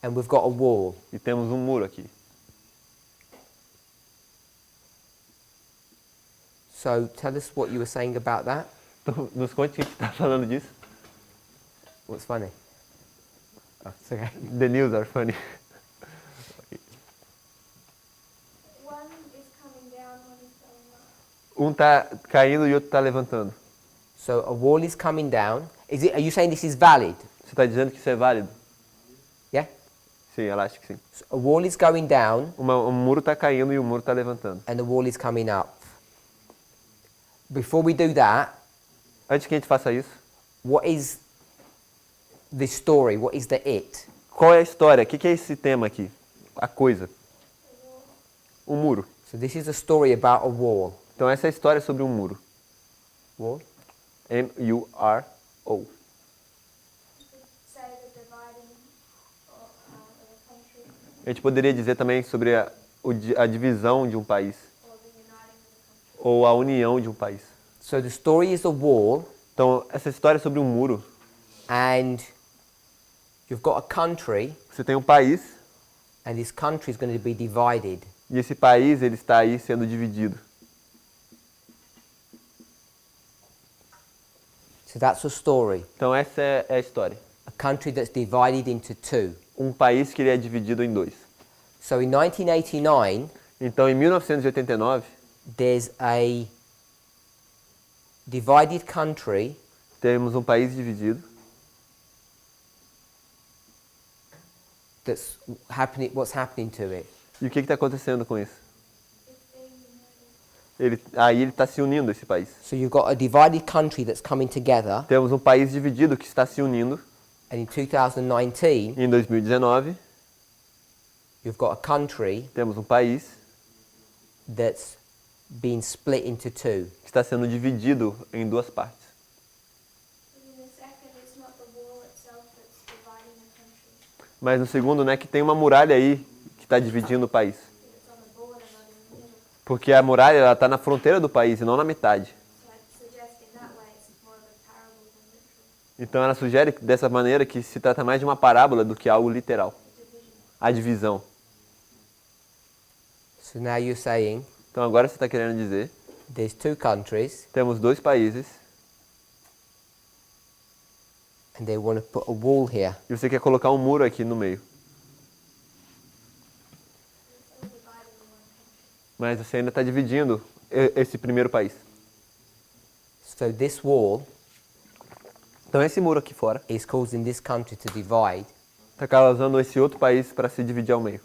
Speaker 1: and we've got a wall.
Speaker 2: e temos um muro aqui.
Speaker 1: So tell us what you were saying about that.
Speaker 2: Então, nos conte o que você está falando disso.
Speaker 1: What's funny? Oh, it's okay.
Speaker 2: The news are funny.
Speaker 8: One is coming down, one is going up.
Speaker 2: Um tá caindo e o outro tá levantando.
Speaker 1: So a wall is coming down. Are you saying this is valid?
Speaker 2: Você está dizendo que isso é válido?
Speaker 1: Yeah?
Speaker 2: Sim, ela acha que sim.
Speaker 1: So a wall is going down
Speaker 2: Um muro tá caindo e o muro tá levantando.
Speaker 1: and the wall is coming up. Before we do that,
Speaker 2: Antes que a gente faça isso,
Speaker 1: what is the story? What is the it?
Speaker 2: qual é a história? O que é esse tema aqui? A coisa. O muro.
Speaker 1: So this is a story about a wall.
Speaker 2: Então essa é a história sobre um muro.
Speaker 1: Wall?
Speaker 2: M-U-R-O.
Speaker 8: You could say the dividing of a country
Speaker 2: A gente poderia dizer também sobre a divisão de um país.
Speaker 8: or the uniting of a country.
Speaker 2: Ou a união de um país.
Speaker 1: So the story is a wall,
Speaker 2: Então essa história é sobre um muro.
Speaker 1: and you've got a country,
Speaker 2: Você tem um país
Speaker 1: and this country is going to be divided.
Speaker 2: e esse país ele está aí sendo dividido.
Speaker 1: So that's a story.
Speaker 2: Então essa é a história.
Speaker 1: A country that's divided into two.
Speaker 2: Um país que ele é dividido em dois.
Speaker 1: So in 1989,
Speaker 2: Então em 1989
Speaker 1: there's a divided country
Speaker 2: temos um país dividido
Speaker 1: that's happening. What's happening to it?
Speaker 2: e o que está acontecendo com isso?
Speaker 8: It's being united.
Speaker 2: Aí ele está se unindo esse país.
Speaker 1: So you've got a divided country that's coming together,
Speaker 2: Temos um país dividido que está se unindo.
Speaker 1: and in 2019,
Speaker 2: Em 2019
Speaker 1: you've got a country
Speaker 2: temos um país
Speaker 1: that's been split into two.
Speaker 2: que está sendo dividido em duas partes.
Speaker 8: But in the second, it's not the wall itself that's dividing the country.
Speaker 2: Mas no segundo, né, que tem uma muralha aí que está dividindo o país.
Speaker 8: It's on the border, not in the middle.
Speaker 2: Porque a muralha está na fronteira do país e não na metade.
Speaker 8: So I'd suggest in that way it's more of a parable than literal.
Speaker 2: Então ela sugere dessa maneira que se trata mais de uma parábola do que algo literal. A divisão.
Speaker 1: So now you're saying
Speaker 2: Então agora você está querendo dizer,
Speaker 1: there's two countries,
Speaker 2: temos dois países
Speaker 1: and they want to put a wall here.
Speaker 2: e você quer colocar um muro aqui no meio.
Speaker 8: It's all divided in one country.
Speaker 2: Mas você ainda está dividindo esse primeiro país.
Speaker 1: So this wall
Speaker 2: Então esse muro aqui fora
Speaker 1: is causing this country to divide,
Speaker 2: está causando esse outro país para se dividir ao meio.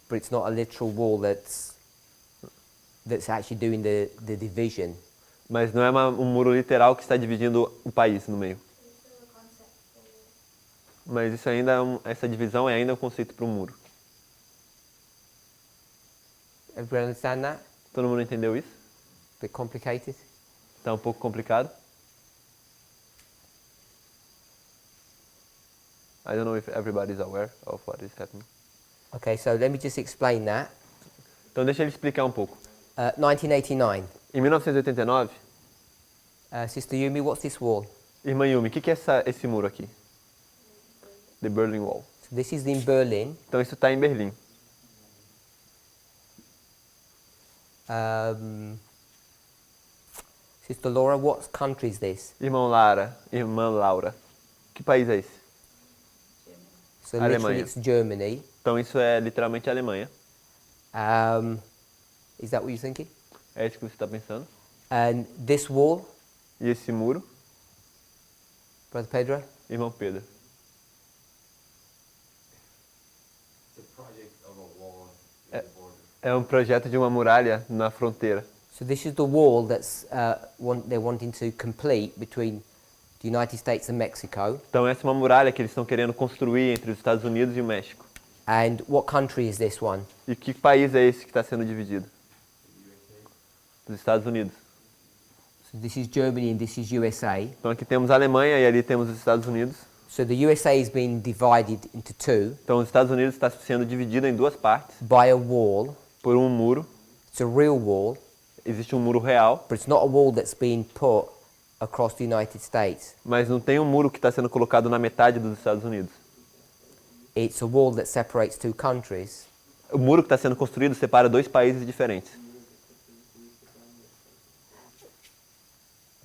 Speaker 1: but it's not a literal wall that's actually doing the division.
Speaker 2: Mas não é um muro literal que está dividindo o país no meio.
Speaker 8: It's still a concept for you.
Speaker 2: Mas isso ainda essa divisão é ainda um conceito para o muro.
Speaker 1: Everyone understand that?
Speaker 2: Todo mundo entendeu isso?
Speaker 1: Bit complicated?
Speaker 2: Está um pouco complicado. I don't know if everybody is aware of what is happening.
Speaker 1: Okay, so let me just explain that.
Speaker 2: Então deixa ele explicar um pouco.
Speaker 1: 1989.
Speaker 2: Em 1989,
Speaker 1: Sister Yumi, what's this wall?
Speaker 2: irmã Yumi, o que é esse muro aqui? The Berlin Wall.
Speaker 1: So this is in Berlin.
Speaker 2: Então isso está em Berlim.
Speaker 1: Sister Laura, what country is this?
Speaker 2: Irmã Laura, que país é esse?
Speaker 1: So literally
Speaker 2: Alemanha.
Speaker 1: it's Germany.
Speaker 2: Então isso é literalmente a Alemanha.
Speaker 1: Is that what you're thinking?
Speaker 2: É isso que você está pensando.
Speaker 1: And this wall,
Speaker 2: E esse muro,
Speaker 1: Brother Pedro?
Speaker 2: irmão Pedro.
Speaker 4: It's a project of a wall in the border.
Speaker 2: É um projeto de uma muralha na fronteira.
Speaker 1: So this is the wall that's they're wanting to complete between the United States and Mexico.
Speaker 2: Então essa é uma muralha que eles estão querendo construir entre os Estados Unidos e o México.
Speaker 1: And what country is this one?
Speaker 2: E que país é esse que está sendo dividido? Os Estados Unidos.
Speaker 1: So this is Germany and this is USA.
Speaker 2: Então aqui temos a Alemanha e ali temos os Estados Unidos.
Speaker 1: So the USA is being divided into two
Speaker 2: Então os Estados Unidos está sendo dividido em duas partes
Speaker 1: by a wall.
Speaker 2: por um muro.
Speaker 1: It's a real wall,
Speaker 2: Existe um muro real,
Speaker 1: but it's not a wall that's being put across the United States.
Speaker 2: mas não tem um muro que está sendo colocado na metade dos Estados Unidos.
Speaker 1: It's a wall that separates two countries.
Speaker 2: O muro que está sendo construído separa dois países diferentes.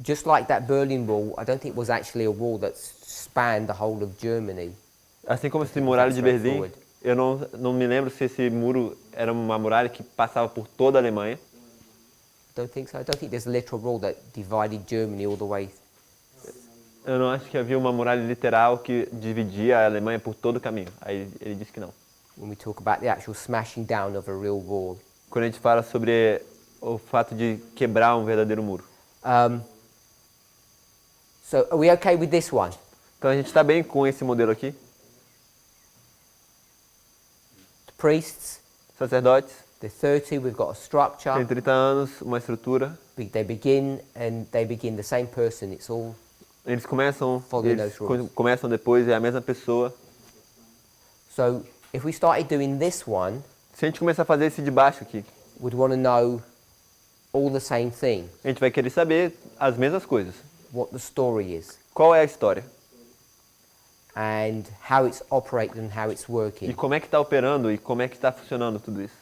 Speaker 1: Just like that Berlin Wall, I don't think it was actually a wall that spanned the whole of Germany.
Speaker 2: Assim como esse muralha de Berlim, eu não me lembro se esse muro era uma muralha que passava por toda a Alemanha.
Speaker 1: Don't think so. I don't think there's a literal wall that divided Germany all the way.
Speaker 2: Eu não acho que havia uma muralha literal que dividia a Alemanha por todo o caminho. Aí ele disse que não.
Speaker 1: When we talk about the actual smashing down of a real wall.
Speaker 2: Quando a gente fala sobre o fato de quebrar um verdadeiro muro.
Speaker 1: So are we okay with this one?
Speaker 2: Então a gente está bem com esse modelo aqui.
Speaker 1: The priests,
Speaker 2: Sacerdotes,
Speaker 1: they're 30, we've got a structure.
Speaker 2: tem 30 anos, uma estrutura.
Speaker 1: They begin and they begin the same person. It's all
Speaker 2: Eles começam,
Speaker 1: Following
Speaker 2: eles
Speaker 1: those rules.
Speaker 2: começam depois, é a mesma pessoa.
Speaker 1: so if we started doing this one,
Speaker 2: Se a gente começar a fazer esse de baixo aqui,
Speaker 1: we'd want to know all the same thing,
Speaker 2: a gente vai querer saber as mesmas coisas.
Speaker 1: what the story is
Speaker 2: Qual é a história?
Speaker 1: and how it's operated and how it's
Speaker 2: E
Speaker 1: working.
Speaker 2: como é que está operando e como é que está funcionando tudo isso?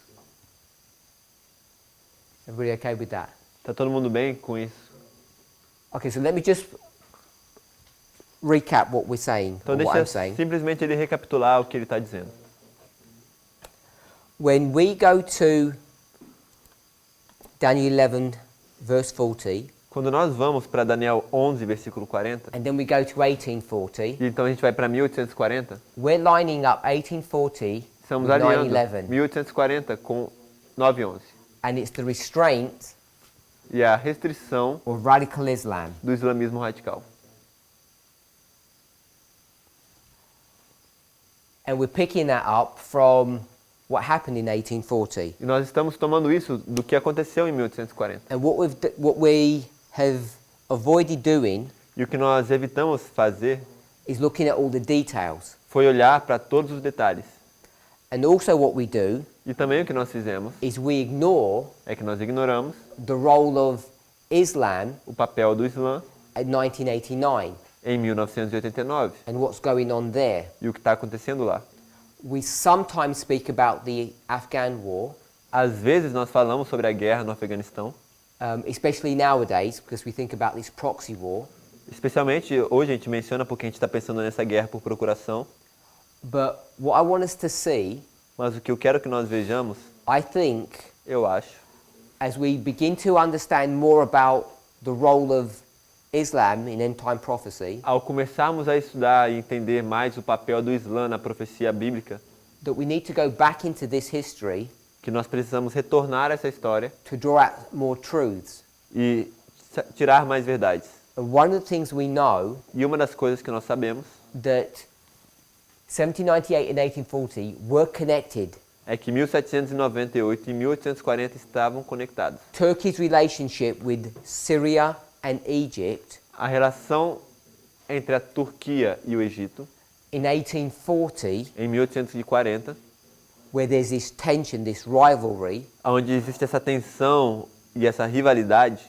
Speaker 1: Everybody okay with that?
Speaker 2: Tá todo mundo bem com isso?
Speaker 1: Okay, so let me just recap what we're saying,
Speaker 2: Então
Speaker 1: or what
Speaker 2: deixa
Speaker 1: I'm saying.
Speaker 2: simplesmente ele recapitular o que ele está dizendo.
Speaker 1: When we go to Daniel 11, verse 40,
Speaker 2: Quando nós vamos para Daniel 11, versículo 40,
Speaker 1: and then we go to 1840,
Speaker 2: e então a gente vai para 1840,
Speaker 1: we're lining up 1840
Speaker 2: estamos
Speaker 1: with
Speaker 2: alinhando
Speaker 1: 9/11,
Speaker 2: 1840 com 9/11.
Speaker 1: and it's the restraint
Speaker 2: E a restrição
Speaker 1: of radical Islam.
Speaker 2: do islamismo radical.
Speaker 1: And we're picking that up from what happened in 1840.
Speaker 2: E nós estamos tomando isso do que aconteceu em 1840.
Speaker 1: And what we have avoided doing
Speaker 2: E o que nós evitamos fazer
Speaker 1: is looking at all the details.
Speaker 2: foi olhar para todos os detalhes.
Speaker 1: And also what we do
Speaker 2: E também o que nós fizemos
Speaker 1: is we ignore
Speaker 2: é que nós ignoramos
Speaker 1: the role of Islam
Speaker 2: o papel do Islã
Speaker 1: at 1989
Speaker 2: em 1989
Speaker 1: and what's going on there.
Speaker 2: e o que está acontecendo lá.
Speaker 1: We sometimes speak about the Afghan war,
Speaker 2: Às vezes nós falamos sobre a guerra no Afeganistão,
Speaker 1: especially nowadays because we think about this proxy war.
Speaker 2: especialmente hoje a gente menciona porque a gente está pensando nessa guerra por procuração,
Speaker 1: But what I want us to see,
Speaker 2: mas o que eu quero que nós vejamos,
Speaker 1: I think,
Speaker 2: eu acho,
Speaker 1: as we begin to understand more about the role of Islam in end time prophecy,
Speaker 2: ao começarmos a estudar e entender mais o papel do Islã na profecia bíblica,
Speaker 1: that we need to go back into this history
Speaker 2: que nós precisamos retornar essa história
Speaker 1: to draw out more truths.
Speaker 2: e tirar mais verdades.
Speaker 1: And one of the things we know
Speaker 2: E uma das coisas que nós sabemos
Speaker 1: that 1798 and 1840 were connected.
Speaker 2: é que 1798 e 1840 estavam conectados.
Speaker 1: Turkey's relationship with Syria and Egypt
Speaker 2: A relação entre a Turquia e o Egito,
Speaker 1: in 1840
Speaker 2: em 1840,
Speaker 1: where there's this tension, this rivalry,
Speaker 2: onde existe essa tensão e essa rivalidade,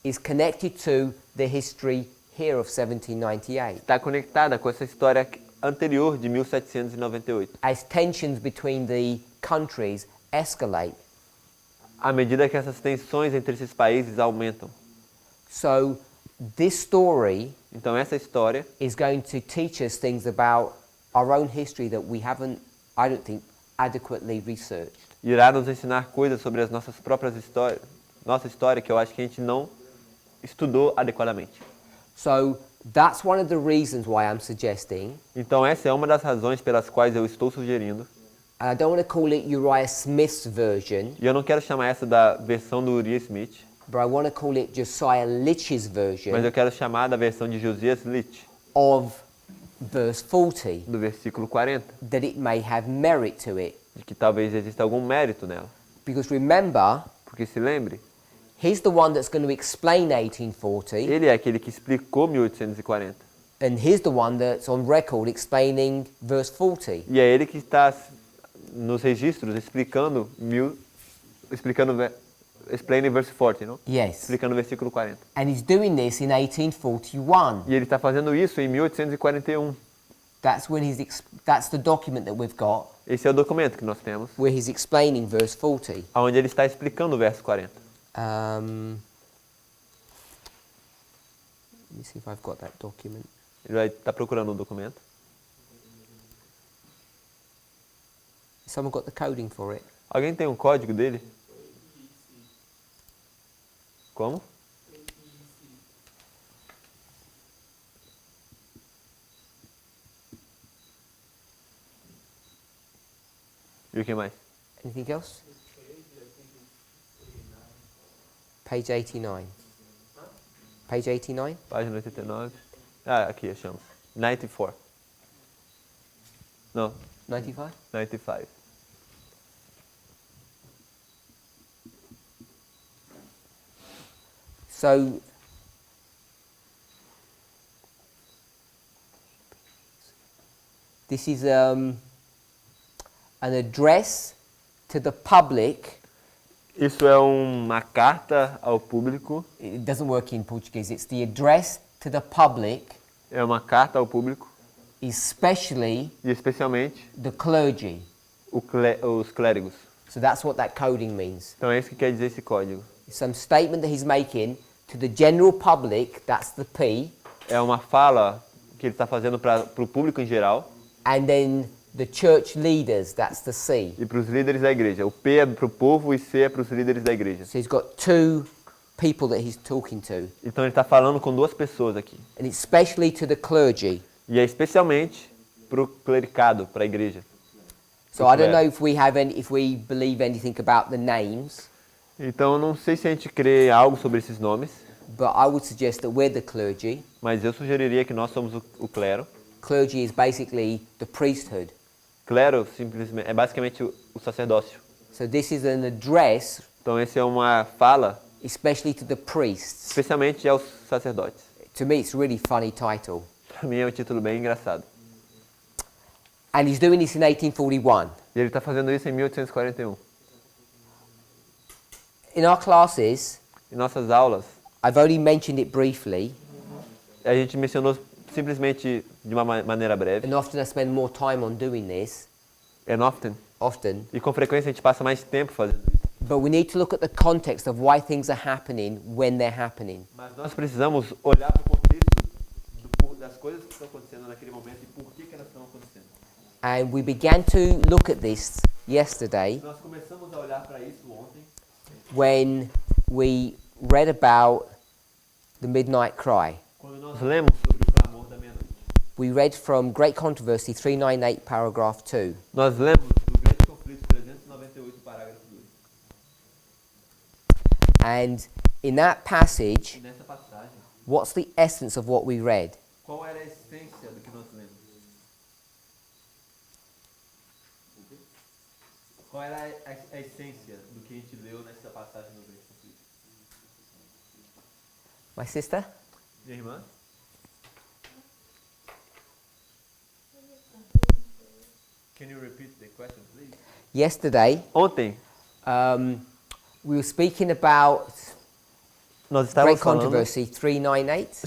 Speaker 1: is connected to the history here of 1798.
Speaker 2: está conectada com essa história anterior de 1798.
Speaker 1: As tensions between the countries escalate.
Speaker 2: À medida que essas tensões entre esses países aumentam.
Speaker 1: So this story
Speaker 2: Então essa história
Speaker 1: is going to teach us things about our own history that we haven't, I don't think, adequately researched.
Speaker 2: irá nos ensinar coisas sobre as nossas próprias histórias, nossa história que eu acho que a gente não estudou adequadamente.
Speaker 1: So that's one of the reasons why I'm suggesting,
Speaker 2: Então essa é uma das razões pelas quais eu estou sugerindo,
Speaker 1: and I don't want to call it Uriah Smith's version,
Speaker 2: e eu não quero chamar essa da versão do Uriah Smith,
Speaker 1: but I want to call it Josiah Litch's version
Speaker 2: mas eu quero chamar da versão de Josias Litch,
Speaker 1: of verse 40,
Speaker 2: do versículo 40,
Speaker 1: that it may have merit to it.
Speaker 2: de que talvez exista algum mérito nela.
Speaker 1: Because remember,
Speaker 2: Porque se lembre,
Speaker 1: he's the one that's going to explain 1840,
Speaker 2: ele é aquele que explicou 1840.
Speaker 1: and he's the one that's on record explaining verse 40.
Speaker 2: E é ele que está nos registros explicando explaining verse 40, não?
Speaker 1: Yes.
Speaker 2: Explicando o versículo 40.
Speaker 1: And he's doing this in 1841.
Speaker 2: E ele está fazendo isso em 1841.
Speaker 1: That's the document that we've got
Speaker 2: Esse é o documento que nós temos,
Speaker 1: where he's explaining verse 40.
Speaker 2: onde ele está explicando o verso 40.
Speaker 1: Let me see if I've got that document.
Speaker 2: Ele vai estar procurando o documento.
Speaker 1: Someone got the coding for it?
Speaker 2: Alguém tem um código dele? Como? E o que mais?
Speaker 1: Anything else? Page 89. Page 89?
Speaker 2: Página 89. Ah, aqui achamos. 94. Não,
Speaker 1: 95?
Speaker 2: 95.
Speaker 1: So, this is an address to the public.
Speaker 2: Isso é uma carta ao público.
Speaker 1: It doesn't work in Portuguese. It's the address to the public,
Speaker 2: É uma carta ao público,
Speaker 1: especially
Speaker 2: e especialmente
Speaker 1: the clergy.
Speaker 2: os clérigos.
Speaker 1: So that's what that coding means.
Speaker 2: Então é isso que quer dizer esse código.
Speaker 1: Some statement that he's making to the general public, that's the P,
Speaker 2: É uma fala que ele está fazendo para o público em geral
Speaker 1: and then the church leaders, that's the C.
Speaker 2: e para os líderes da igreja. O P é para o povo e C é para os líderes da igreja.
Speaker 1: So he's got two people that he's talking to,
Speaker 2: Então ele está falando com duas pessoas aqui.
Speaker 1: and especially to the clergy.
Speaker 2: E é especialmente para o clericado, para a igreja.
Speaker 1: So I don't know if we believe anything about the names,
Speaker 2: Então eu não sei se a gente crê algo sobre esses nomes,
Speaker 1: but I would suggest that we're the clergy.
Speaker 2: mas eu sugeriria que nós somos o clero.
Speaker 1: Clergy is basically the priesthood.
Speaker 2: Clero simplesmente é basicamente o sacerdócio.
Speaker 1: So this is an address,
Speaker 2: Então essa é uma fala
Speaker 1: especially to the priests.
Speaker 2: especialmente aos sacerdotes.
Speaker 1: To me, it's a really funny title.
Speaker 2: Para mim é um título bem engraçado.
Speaker 1: And he's doing this in 1841.
Speaker 2: E ele está fazendo isso em 1841.
Speaker 1: In our classes,
Speaker 2: Em nossas aulas,
Speaker 1: I've only mentioned it briefly,
Speaker 2: a gente mencionou simplesmente de uma maneira breve.
Speaker 1: and often I spend more time on doing this,
Speaker 2: Often.
Speaker 1: often.
Speaker 2: E com frequência a gente passa mais tempo fazendo isso.
Speaker 1: But we need to look at the context of why things are happening when they're happening.
Speaker 2: Mas nós precisamos olhar para o contexto das coisas que estão acontecendo naquele momento e por que elas estão acontecendo.
Speaker 1: And we began to look at this yesterday
Speaker 2: Nós começamos a olhar para isso ontem,
Speaker 1: when we read about the midnight cry.
Speaker 2: quando nós lemos sobre o clamor da meia-noite.
Speaker 1: We read from Great Controversy 398 paragraph 2.
Speaker 2: Nós lemos do Grande Conflito 398, parágrafo 2.
Speaker 1: And in that passage,
Speaker 2: E nessa passagem,
Speaker 1: what's the essence of what we read?
Speaker 2: qual era a essência do que nós lemos? Qual era a essência do que a gente leu nessa passagem do Grande Conflito?
Speaker 1: My sister?
Speaker 2: Minha irmã? Can you repeat the question, please?
Speaker 1: Yesterday,
Speaker 2: Ontem,
Speaker 1: we were speaking about
Speaker 2: nós estávamos
Speaker 1: great
Speaker 2: falando...
Speaker 1: controversy 398.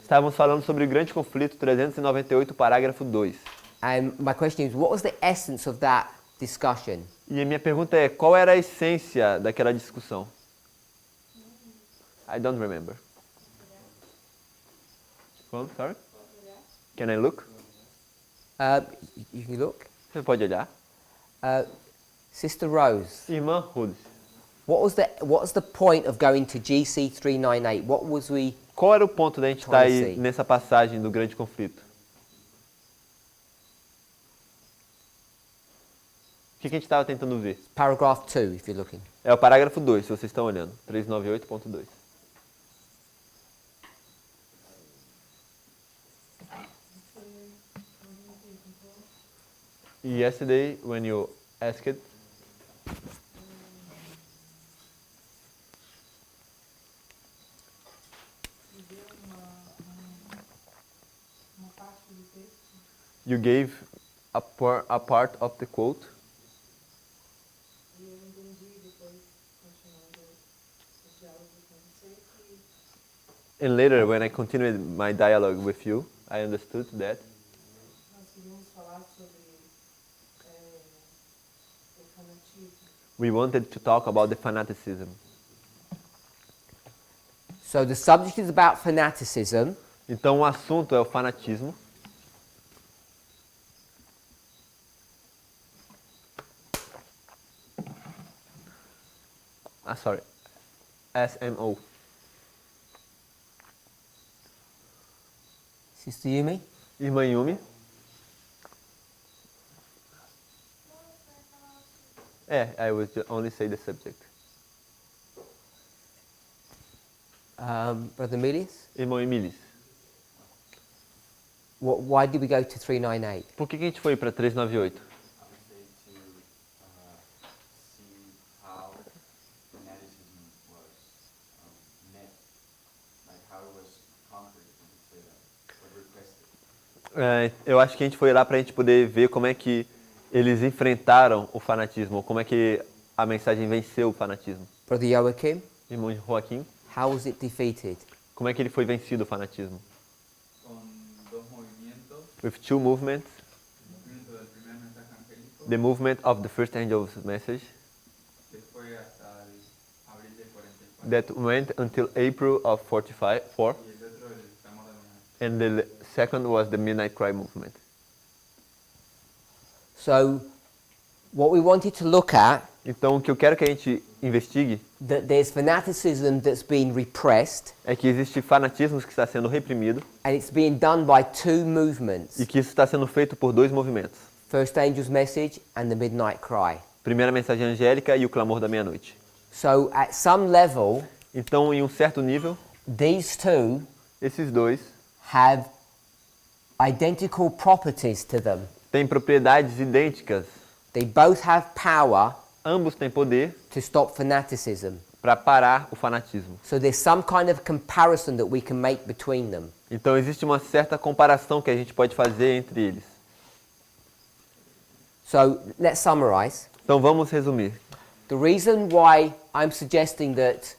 Speaker 2: Estávamos falando sobre o grande conflito 398, parágrafo 2.
Speaker 1: And my question is, what was the essence of that discussion?
Speaker 2: E a minha pergunta é, qual era a essência daquela discussão? I don't remember. Well, sorry? Can I look?
Speaker 1: You can look.
Speaker 2: Você pode olhar?
Speaker 1: Sister Rose,
Speaker 2: Irmã Ruth,
Speaker 1: what's the point of going to GC 398? What was we...
Speaker 2: qual era o ponto da gente estar aí
Speaker 1: Policy.
Speaker 2: nessa passagem do grande conflito? O que a gente estava tentando ver?
Speaker 1: Paragraph 2, if you're looking.
Speaker 2: É o parágrafo 2, se vocês estão olhando. 398.2. Yesterday, when you asked, you gave a part of the quote. And later, when I continued my dialogue with you, I understood that we wanted to talk about the fanaticism.
Speaker 1: So the subject is about fanaticism.
Speaker 2: Então o assunto é o fanatismo. Sorry. SMO.
Speaker 1: Sister Yumi?
Speaker 2: Irmã Yumi. I would only say the subject.
Speaker 1: Brother Milius?
Speaker 2: Irmão Emilis.
Speaker 1: Why did we go to 398?
Speaker 2: Por que a gente foi para 398? Eu acho que a gente foi lá para a gente poder ver como é que eles enfrentaram o fanatismo, como é que a mensagem venceu o fanatismo.
Speaker 1: Brother Joachim?
Speaker 2: Irmão Joaquim,
Speaker 1: How was it defeated?
Speaker 2: como é que ele foi vencido o fanatismo?
Speaker 3: Con dos movimientos.
Speaker 2: With two movements,
Speaker 3: El movimiento del primer mensaje angélico,
Speaker 2: the movement of the first angel's message
Speaker 3: que fue hasta el abril de 44.
Speaker 2: that went until April of 45,
Speaker 3: Y el otro, el clamor de la
Speaker 2: and the second was the Midnight Cry movement.
Speaker 1: So, what we wanted to look at,
Speaker 2: Então, o que eu quero que a gente investigue
Speaker 1: that there's fanaticism that's been repressed,
Speaker 2: é que existe fanatismo que está sendo reprimido
Speaker 1: and it's being done by two movements.
Speaker 2: e que isso está sendo feito por dois movimentos.
Speaker 1: First Angel's Message and the Midnight Cry.
Speaker 2: Primeira mensagem angélica e o clamor da meia-noite.
Speaker 1: So, at some level,
Speaker 2: Então, em um certo nível,
Speaker 1: these two
Speaker 2: esses dois
Speaker 1: have identical properties to them.
Speaker 2: têm propriedades idênticas.
Speaker 1: They both have power
Speaker 2: Ambos têm poder
Speaker 1: to stop fanaticism.
Speaker 2: para parar o fanatismo.
Speaker 1: So there's some kind of comparison that we can make between them.
Speaker 2: Então, existe uma certa comparação que a gente pode fazer entre eles.
Speaker 1: So let's summarize.
Speaker 2: Então, vamos resumir.
Speaker 1: The reason why I'm suggesting that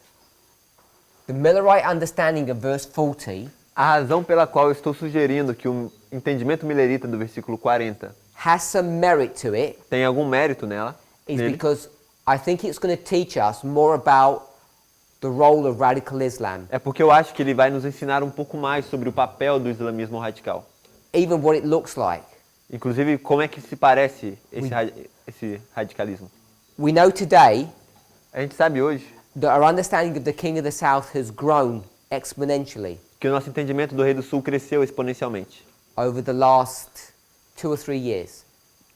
Speaker 1: the Millerite understanding of verse 40
Speaker 2: A razão pela qual eu estou sugerindo que o entendimento milerita do versículo 40
Speaker 1: has some merit to it
Speaker 2: tem algum mérito
Speaker 1: is
Speaker 2: nele,
Speaker 1: because I think it's going to teach us more about the role of radical Islam,
Speaker 2: é porque eu acho que ele vai nos ensinar um pouco mais sobre o papel do islamismo radical.
Speaker 1: even what it looks like.
Speaker 2: Inclusive, como é que se parece esse radicalismo.
Speaker 1: We know today
Speaker 2: A gente sabe hoje
Speaker 1: that our understanding of the King of the South has grown exponentially
Speaker 2: que o nosso entendimento do Rei do Sul cresceu exponencialmente
Speaker 1: over the last 2 or 3 years.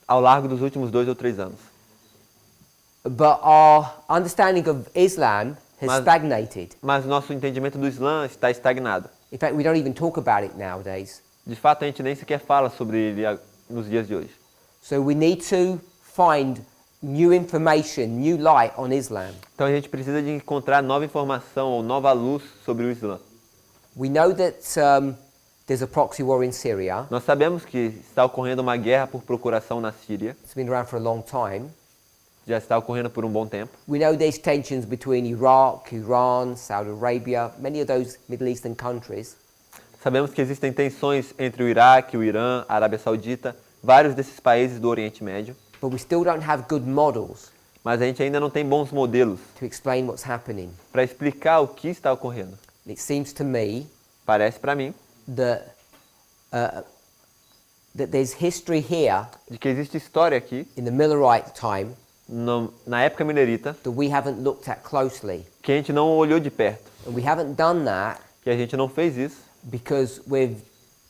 Speaker 2: ao largo dos últimos 2 ou 3 anos.
Speaker 1: But our understanding of Islam has
Speaker 2: Mas-
Speaker 1: stagnated.
Speaker 2: Mas nosso entendimento do Islã está estagnado.
Speaker 1: In fact, we don't even talk about it nowadays.
Speaker 2: De fato, a gente nem sequer fala sobre ele nos dias de hoje.
Speaker 1: So we need to find new information, new light on Islam.
Speaker 2: Então a gente precisa de encontrar nova informação ou nova luz sobre o Islã.
Speaker 1: We know that there's a proxy war in Syria.
Speaker 2: Nós sabemos que está ocorrendo uma guerra por procuração na Síria.
Speaker 1: It's been around for a long time.
Speaker 2: Já está ocorrendo por um bom tempo.
Speaker 1: We know there's tensions between Iraq, Iran, Saudi Arabia, many of those Middle Eastern countries.
Speaker 2: Sabemos que existem tensões entre o Iraque, o Irã, a Arábia Saudita, vários desses países do Oriente Médio.
Speaker 1: But we still don't have good models
Speaker 2: Mas a gente ainda não tem bons modelos
Speaker 1: to explain what's happening.
Speaker 2: para explicar o que está ocorrendo.
Speaker 1: It seems to me
Speaker 2: Parece para mim
Speaker 1: that there's history here
Speaker 2: de que existe história aqui,
Speaker 1: in the Millerite time
Speaker 2: na época milerita,
Speaker 1: that we haven't looked at closely.
Speaker 2: que a gente não olhou de perto,
Speaker 1: And we haven't done that
Speaker 2: que a gente não fez isso,
Speaker 1: because we've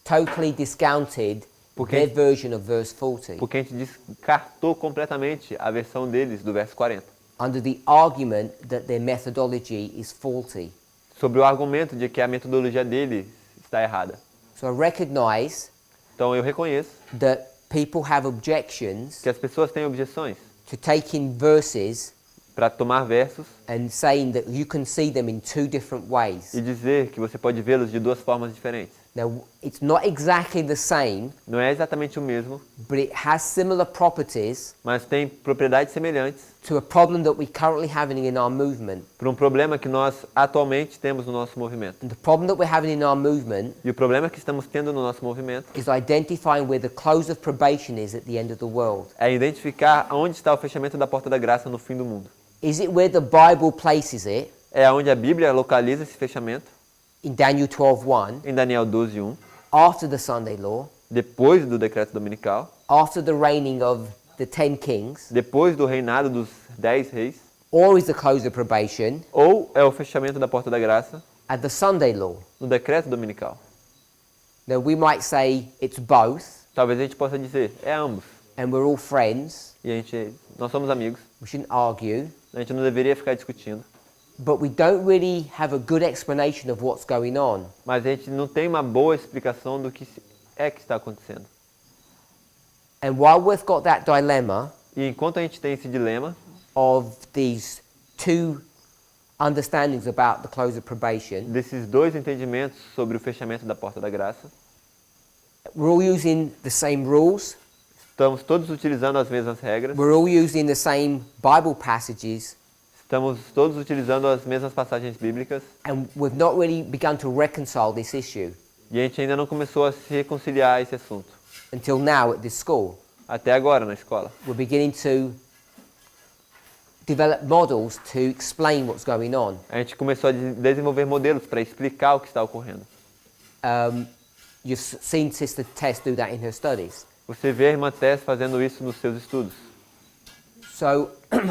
Speaker 1: totally discounted
Speaker 2: Porque-
Speaker 1: their version of verse 40
Speaker 2: porque a gente descartou completamente a versão deles do verso 40,
Speaker 1: under the argument that their methodology is faulty.
Speaker 2: sobre o argumento de que a metodologia deles está errada.
Speaker 1: So I recognize
Speaker 2: Então eu reconheço
Speaker 1: that people have objections
Speaker 2: que as pessoas têm objeções
Speaker 1: to taking verses
Speaker 2: para tomar versos
Speaker 1: and saying that you can see them in two different ways.
Speaker 2: e dizer que você pode vê-los de duas formas diferentes.
Speaker 1: Now, it's not exactly the same,
Speaker 2: Não é exatamente o mesmo,
Speaker 1: but it has similar properties
Speaker 2: mas tem propriedades semelhantes
Speaker 1: to a problem that we're currently having in our movement.
Speaker 2: para um problema que nós atualmente temos no nosso movimento.
Speaker 1: And the problem that we're having in our movement
Speaker 2: E o problema que estamos tendo no nosso movimento
Speaker 1: is identifying where the close of probation is at the end of the world.
Speaker 2: é identificar onde está o fechamento da porta da graça no fim do mundo.
Speaker 1: Is it where the Bible places it
Speaker 2: É onde a Bíblia localiza esse fechamento,
Speaker 1: in Daniel 12:1,
Speaker 2: em Daniel 12:1,
Speaker 1: after the Sunday law,
Speaker 2: depois do decreto dominical,
Speaker 1: after the reigning of the 10 kings,
Speaker 2: depois do reinado dos 10 reis,
Speaker 1: or is the close of probation
Speaker 2: ou é o fechamento da porta da graça
Speaker 1: at the Sunday law?
Speaker 2: no decreto dominical?
Speaker 1: Now we might say it's both,
Speaker 2: Talvez a gente possa dizer, é ambos.
Speaker 1: and we're all friends.
Speaker 2: E nós somos amigos,
Speaker 1: We shouldn't argue,
Speaker 2: a gente não deveria ficar discutindo,
Speaker 1: but we don't really have a good explanation of what's going on.
Speaker 2: mas a gente não tem uma boa explicação do que é que está acontecendo.
Speaker 1: And while we've got that dilemma
Speaker 2: E enquanto a gente tem esse dilema
Speaker 1: of these two understandings about the close of probation,
Speaker 2: desses dois entendimentos sobre o fechamento da porta da graça,
Speaker 1: we're all using the same rules,
Speaker 2: estamos todos utilizando as mesmas regras,
Speaker 1: we're all using the same Bible passages,
Speaker 2: estamos todos utilizando as mesmas passagens bíblicas,
Speaker 1: and we've not really begun to reconcile this issue
Speaker 2: e a gente ainda não começou a se reconciliar a esse assunto.
Speaker 1: until now at this school.
Speaker 2: Até agora na escola.
Speaker 1: We're beginning to develop models to explain what's going on.
Speaker 2: A gente começou a desenvolver modelos para explicar o que está ocorrendo.
Speaker 1: You've seen Sister Tess do that in her studies.
Speaker 2: Você vê a irmã Tess fazendo isso nos seus estudos.
Speaker 1: So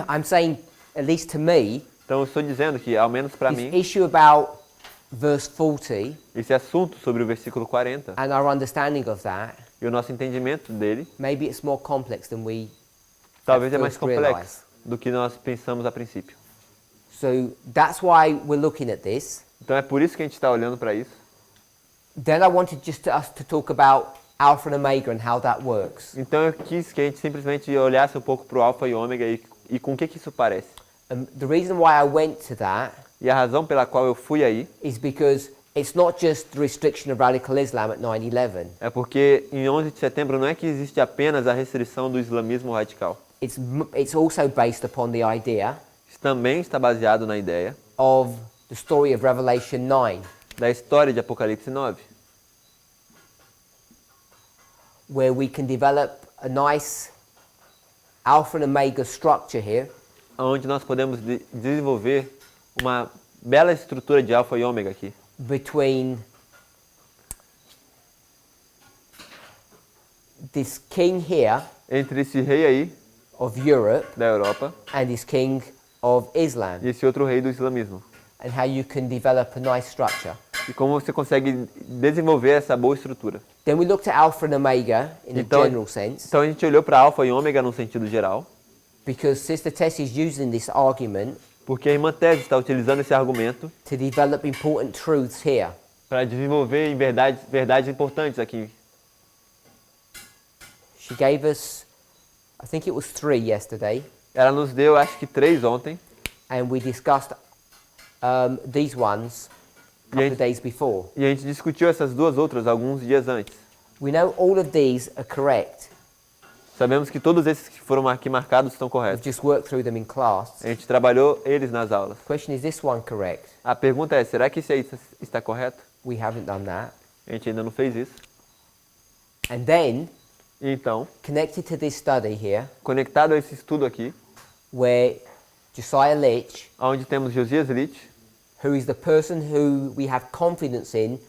Speaker 1: I'm saying, at least to me,
Speaker 2: Então eu estou dizendo que, ao menos para
Speaker 1: this
Speaker 2: mim,
Speaker 1: issue about verse 40
Speaker 2: esse assunto sobre o versículo 40
Speaker 1: and our understanding of that,
Speaker 2: e o nosso entendimento dele,
Speaker 1: maybe it's more complex than we
Speaker 2: talvez é
Speaker 1: at
Speaker 2: mais
Speaker 1: first realize.
Speaker 2: complexo do que nós pensamos a princípio.
Speaker 1: So that's why we're looking at this.
Speaker 2: Então é por isso que a gente está olhando para isso.
Speaker 1: Then I wanted us to talk about Alpha and Omega and how that works.
Speaker 2: Então eu quis que a gente simplesmente olhasse um pouco para o alfa e ômega e com o que isso parece.
Speaker 1: The reason why I went to that
Speaker 2: E a razão pela qual eu fui aí
Speaker 1: is because it's not just the restriction of radical Islam at 9/11.
Speaker 2: é porque em 11 de setembro não é que existe apenas a restrição do islamismo radical.
Speaker 1: It's also based upon the idea
Speaker 2: Isso também está baseado na ideia
Speaker 1: of the story of Revelation 9,
Speaker 2: da história de Apocalipse 9,
Speaker 1: where we can develop a nice Alpha and Omega structure here,
Speaker 2: onde nós podemos desenvolver uma bela estrutura de alfa e ômega aqui,
Speaker 1: between this king here
Speaker 2: entre esse rei aí
Speaker 1: of Europe
Speaker 2: da Europa
Speaker 1: and this king of Islam,
Speaker 2: e esse outro rei do islamismo.
Speaker 1: and how you can develop a nice structure.
Speaker 2: E como você consegue desenvolver essa boa estrutura.
Speaker 1: Then we looked at Alpha and Omega in a
Speaker 2: Então-
Speaker 1: general sense,
Speaker 2: Então a gente olhou para alfa e ômega num sentido geral,
Speaker 1: because Sister Tess is using this argument
Speaker 2: porque a irmã Tese está utilizando esse argumento
Speaker 1: to develop important truths here.
Speaker 2: para desenvolver verdades importantes aqui.
Speaker 1: She gave us, I think it was 3 yesterday,
Speaker 2: Ela nos deu, acho que 3 ontem,
Speaker 1: and we discussed these ones a couple of days before.
Speaker 2: E a gente discutiu essas duas outras alguns dias antes.
Speaker 1: We know all of these are correct.
Speaker 2: Sabemos que todos esses que foram aqui marcados estão
Speaker 1: We've
Speaker 2: corretos.
Speaker 1: just worked through them in class.
Speaker 2: A gente trabalhou eles nas aulas.
Speaker 1: The question is this one correct?
Speaker 2: A pergunta é, será que esse aí está correto?
Speaker 1: We haven't done that.
Speaker 2: A gente ainda não fez isso.
Speaker 1: And then,
Speaker 2: E então,
Speaker 1: connected to this study here,
Speaker 2: conectado a esse estudo aqui,
Speaker 1: where Josiah Litch,
Speaker 2: onde temos Josias Litch,
Speaker 1: who is the person who we have confidence in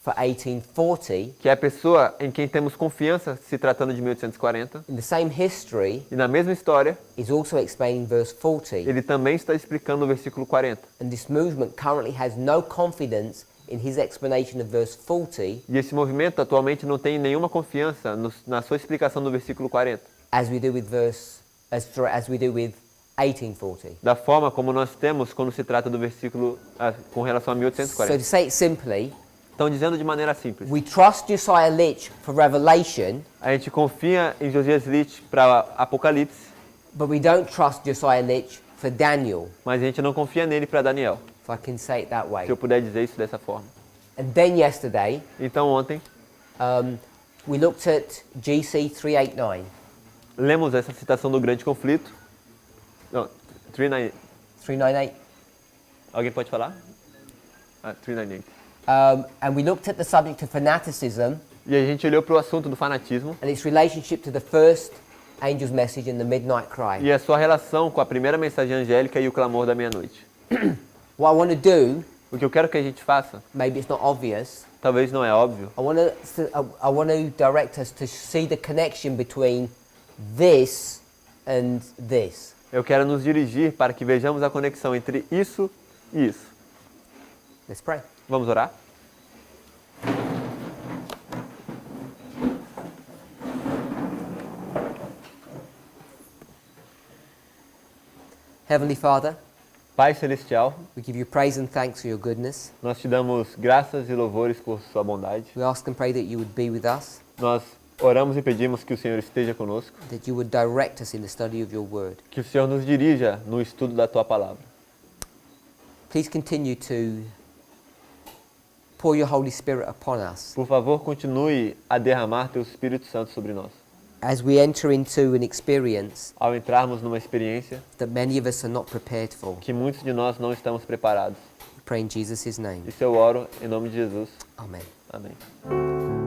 Speaker 1: for 1840,
Speaker 2: que é a pessoa em quem temos confiança se tratando de 1840,
Speaker 1: in the same history,
Speaker 2: e na mesma história,
Speaker 1: is also explaining verse 40.
Speaker 2: ele também está explicando o versículo 40.
Speaker 1: And this movement currently has no confidence in his explanation of verse 40
Speaker 2: E esse movimento atualmente não tem nenhuma confiança na sua explicação do versículo 40,
Speaker 1: as we do with 1840.
Speaker 2: da forma como nós temos quando se trata do versículo com relação a
Speaker 1: So
Speaker 2: 1840.
Speaker 1: to say it simply,
Speaker 2: Estão dizendo de maneira simples.
Speaker 1: we trust Josiah Litch for revelation,
Speaker 2: A gente confia em Josias Litch para Apocalipse,
Speaker 1: but we don't trust Josiah Litch for Daniel,
Speaker 2: mas a gente não confia nele para Daniel,
Speaker 1: if I can say it that way.
Speaker 2: se eu puder dizer isso dessa forma.
Speaker 1: And then yesterday,
Speaker 2: Então ontem,
Speaker 1: we looked at GC 389.
Speaker 2: lemos essa citação do grande conflito. Não, 398.
Speaker 1: 398.
Speaker 2: Alguém pode falar? 398.
Speaker 1: And we looked at the subject of fanaticism
Speaker 2: E a gente olhou para o assunto do fanatismo
Speaker 1: and its relationship to the first angel's message and the midnight cry.
Speaker 2: e a sua relação com a primeira mensagem angélica e o clamor da meia-noite.
Speaker 1: What I want to do,
Speaker 2: O que eu quero que a gente faça,
Speaker 1: maybe it's not obvious,
Speaker 2: talvez não é óbvio,
Speaker 1: I want to direct us to see the connection between this and this.
Speaker 2: eu quero nos dirigir para que vejamos a conexão entre isso e isso.
Speaker 1: Let's pray.
Speaker 2: Vamos orar?
Speaker 1: Heavenly Father,
Speaker 2: Pai Celestial,
Speaker 1: we give you praise and thanks for your goodness.
Speaker 2: nós te damos graças e louvores por sua bondade.
Speaker 1: We ask and pray that you would be with us,
Speaker 2: Nós oramos e pedimos que o Senhor esteja conosco,
Speaker 1: that you would direct us in the study of your word.
Speaker 2: que o Senhor nos dirija no estudo da tua palavra.
Speaker 1: Please continue to pour your Holy Spirit upon us
Speaker 2: Por favor, continue a derramar teu Espírito Santo sobre nós.
Speaker 1: as we enter into an experience
Speaker 2: Ao entrarmos numa experiência
Speaker 1: that many of us are not prepared for.
Speaker 2: que muitos de nós não estamos preparados.
Speaker 1: We pray in Jesus' name.
Speaker 2: Isso eu oro em nome de Jesus.
Speaker 1: Amen.
Speaker 2: Amém.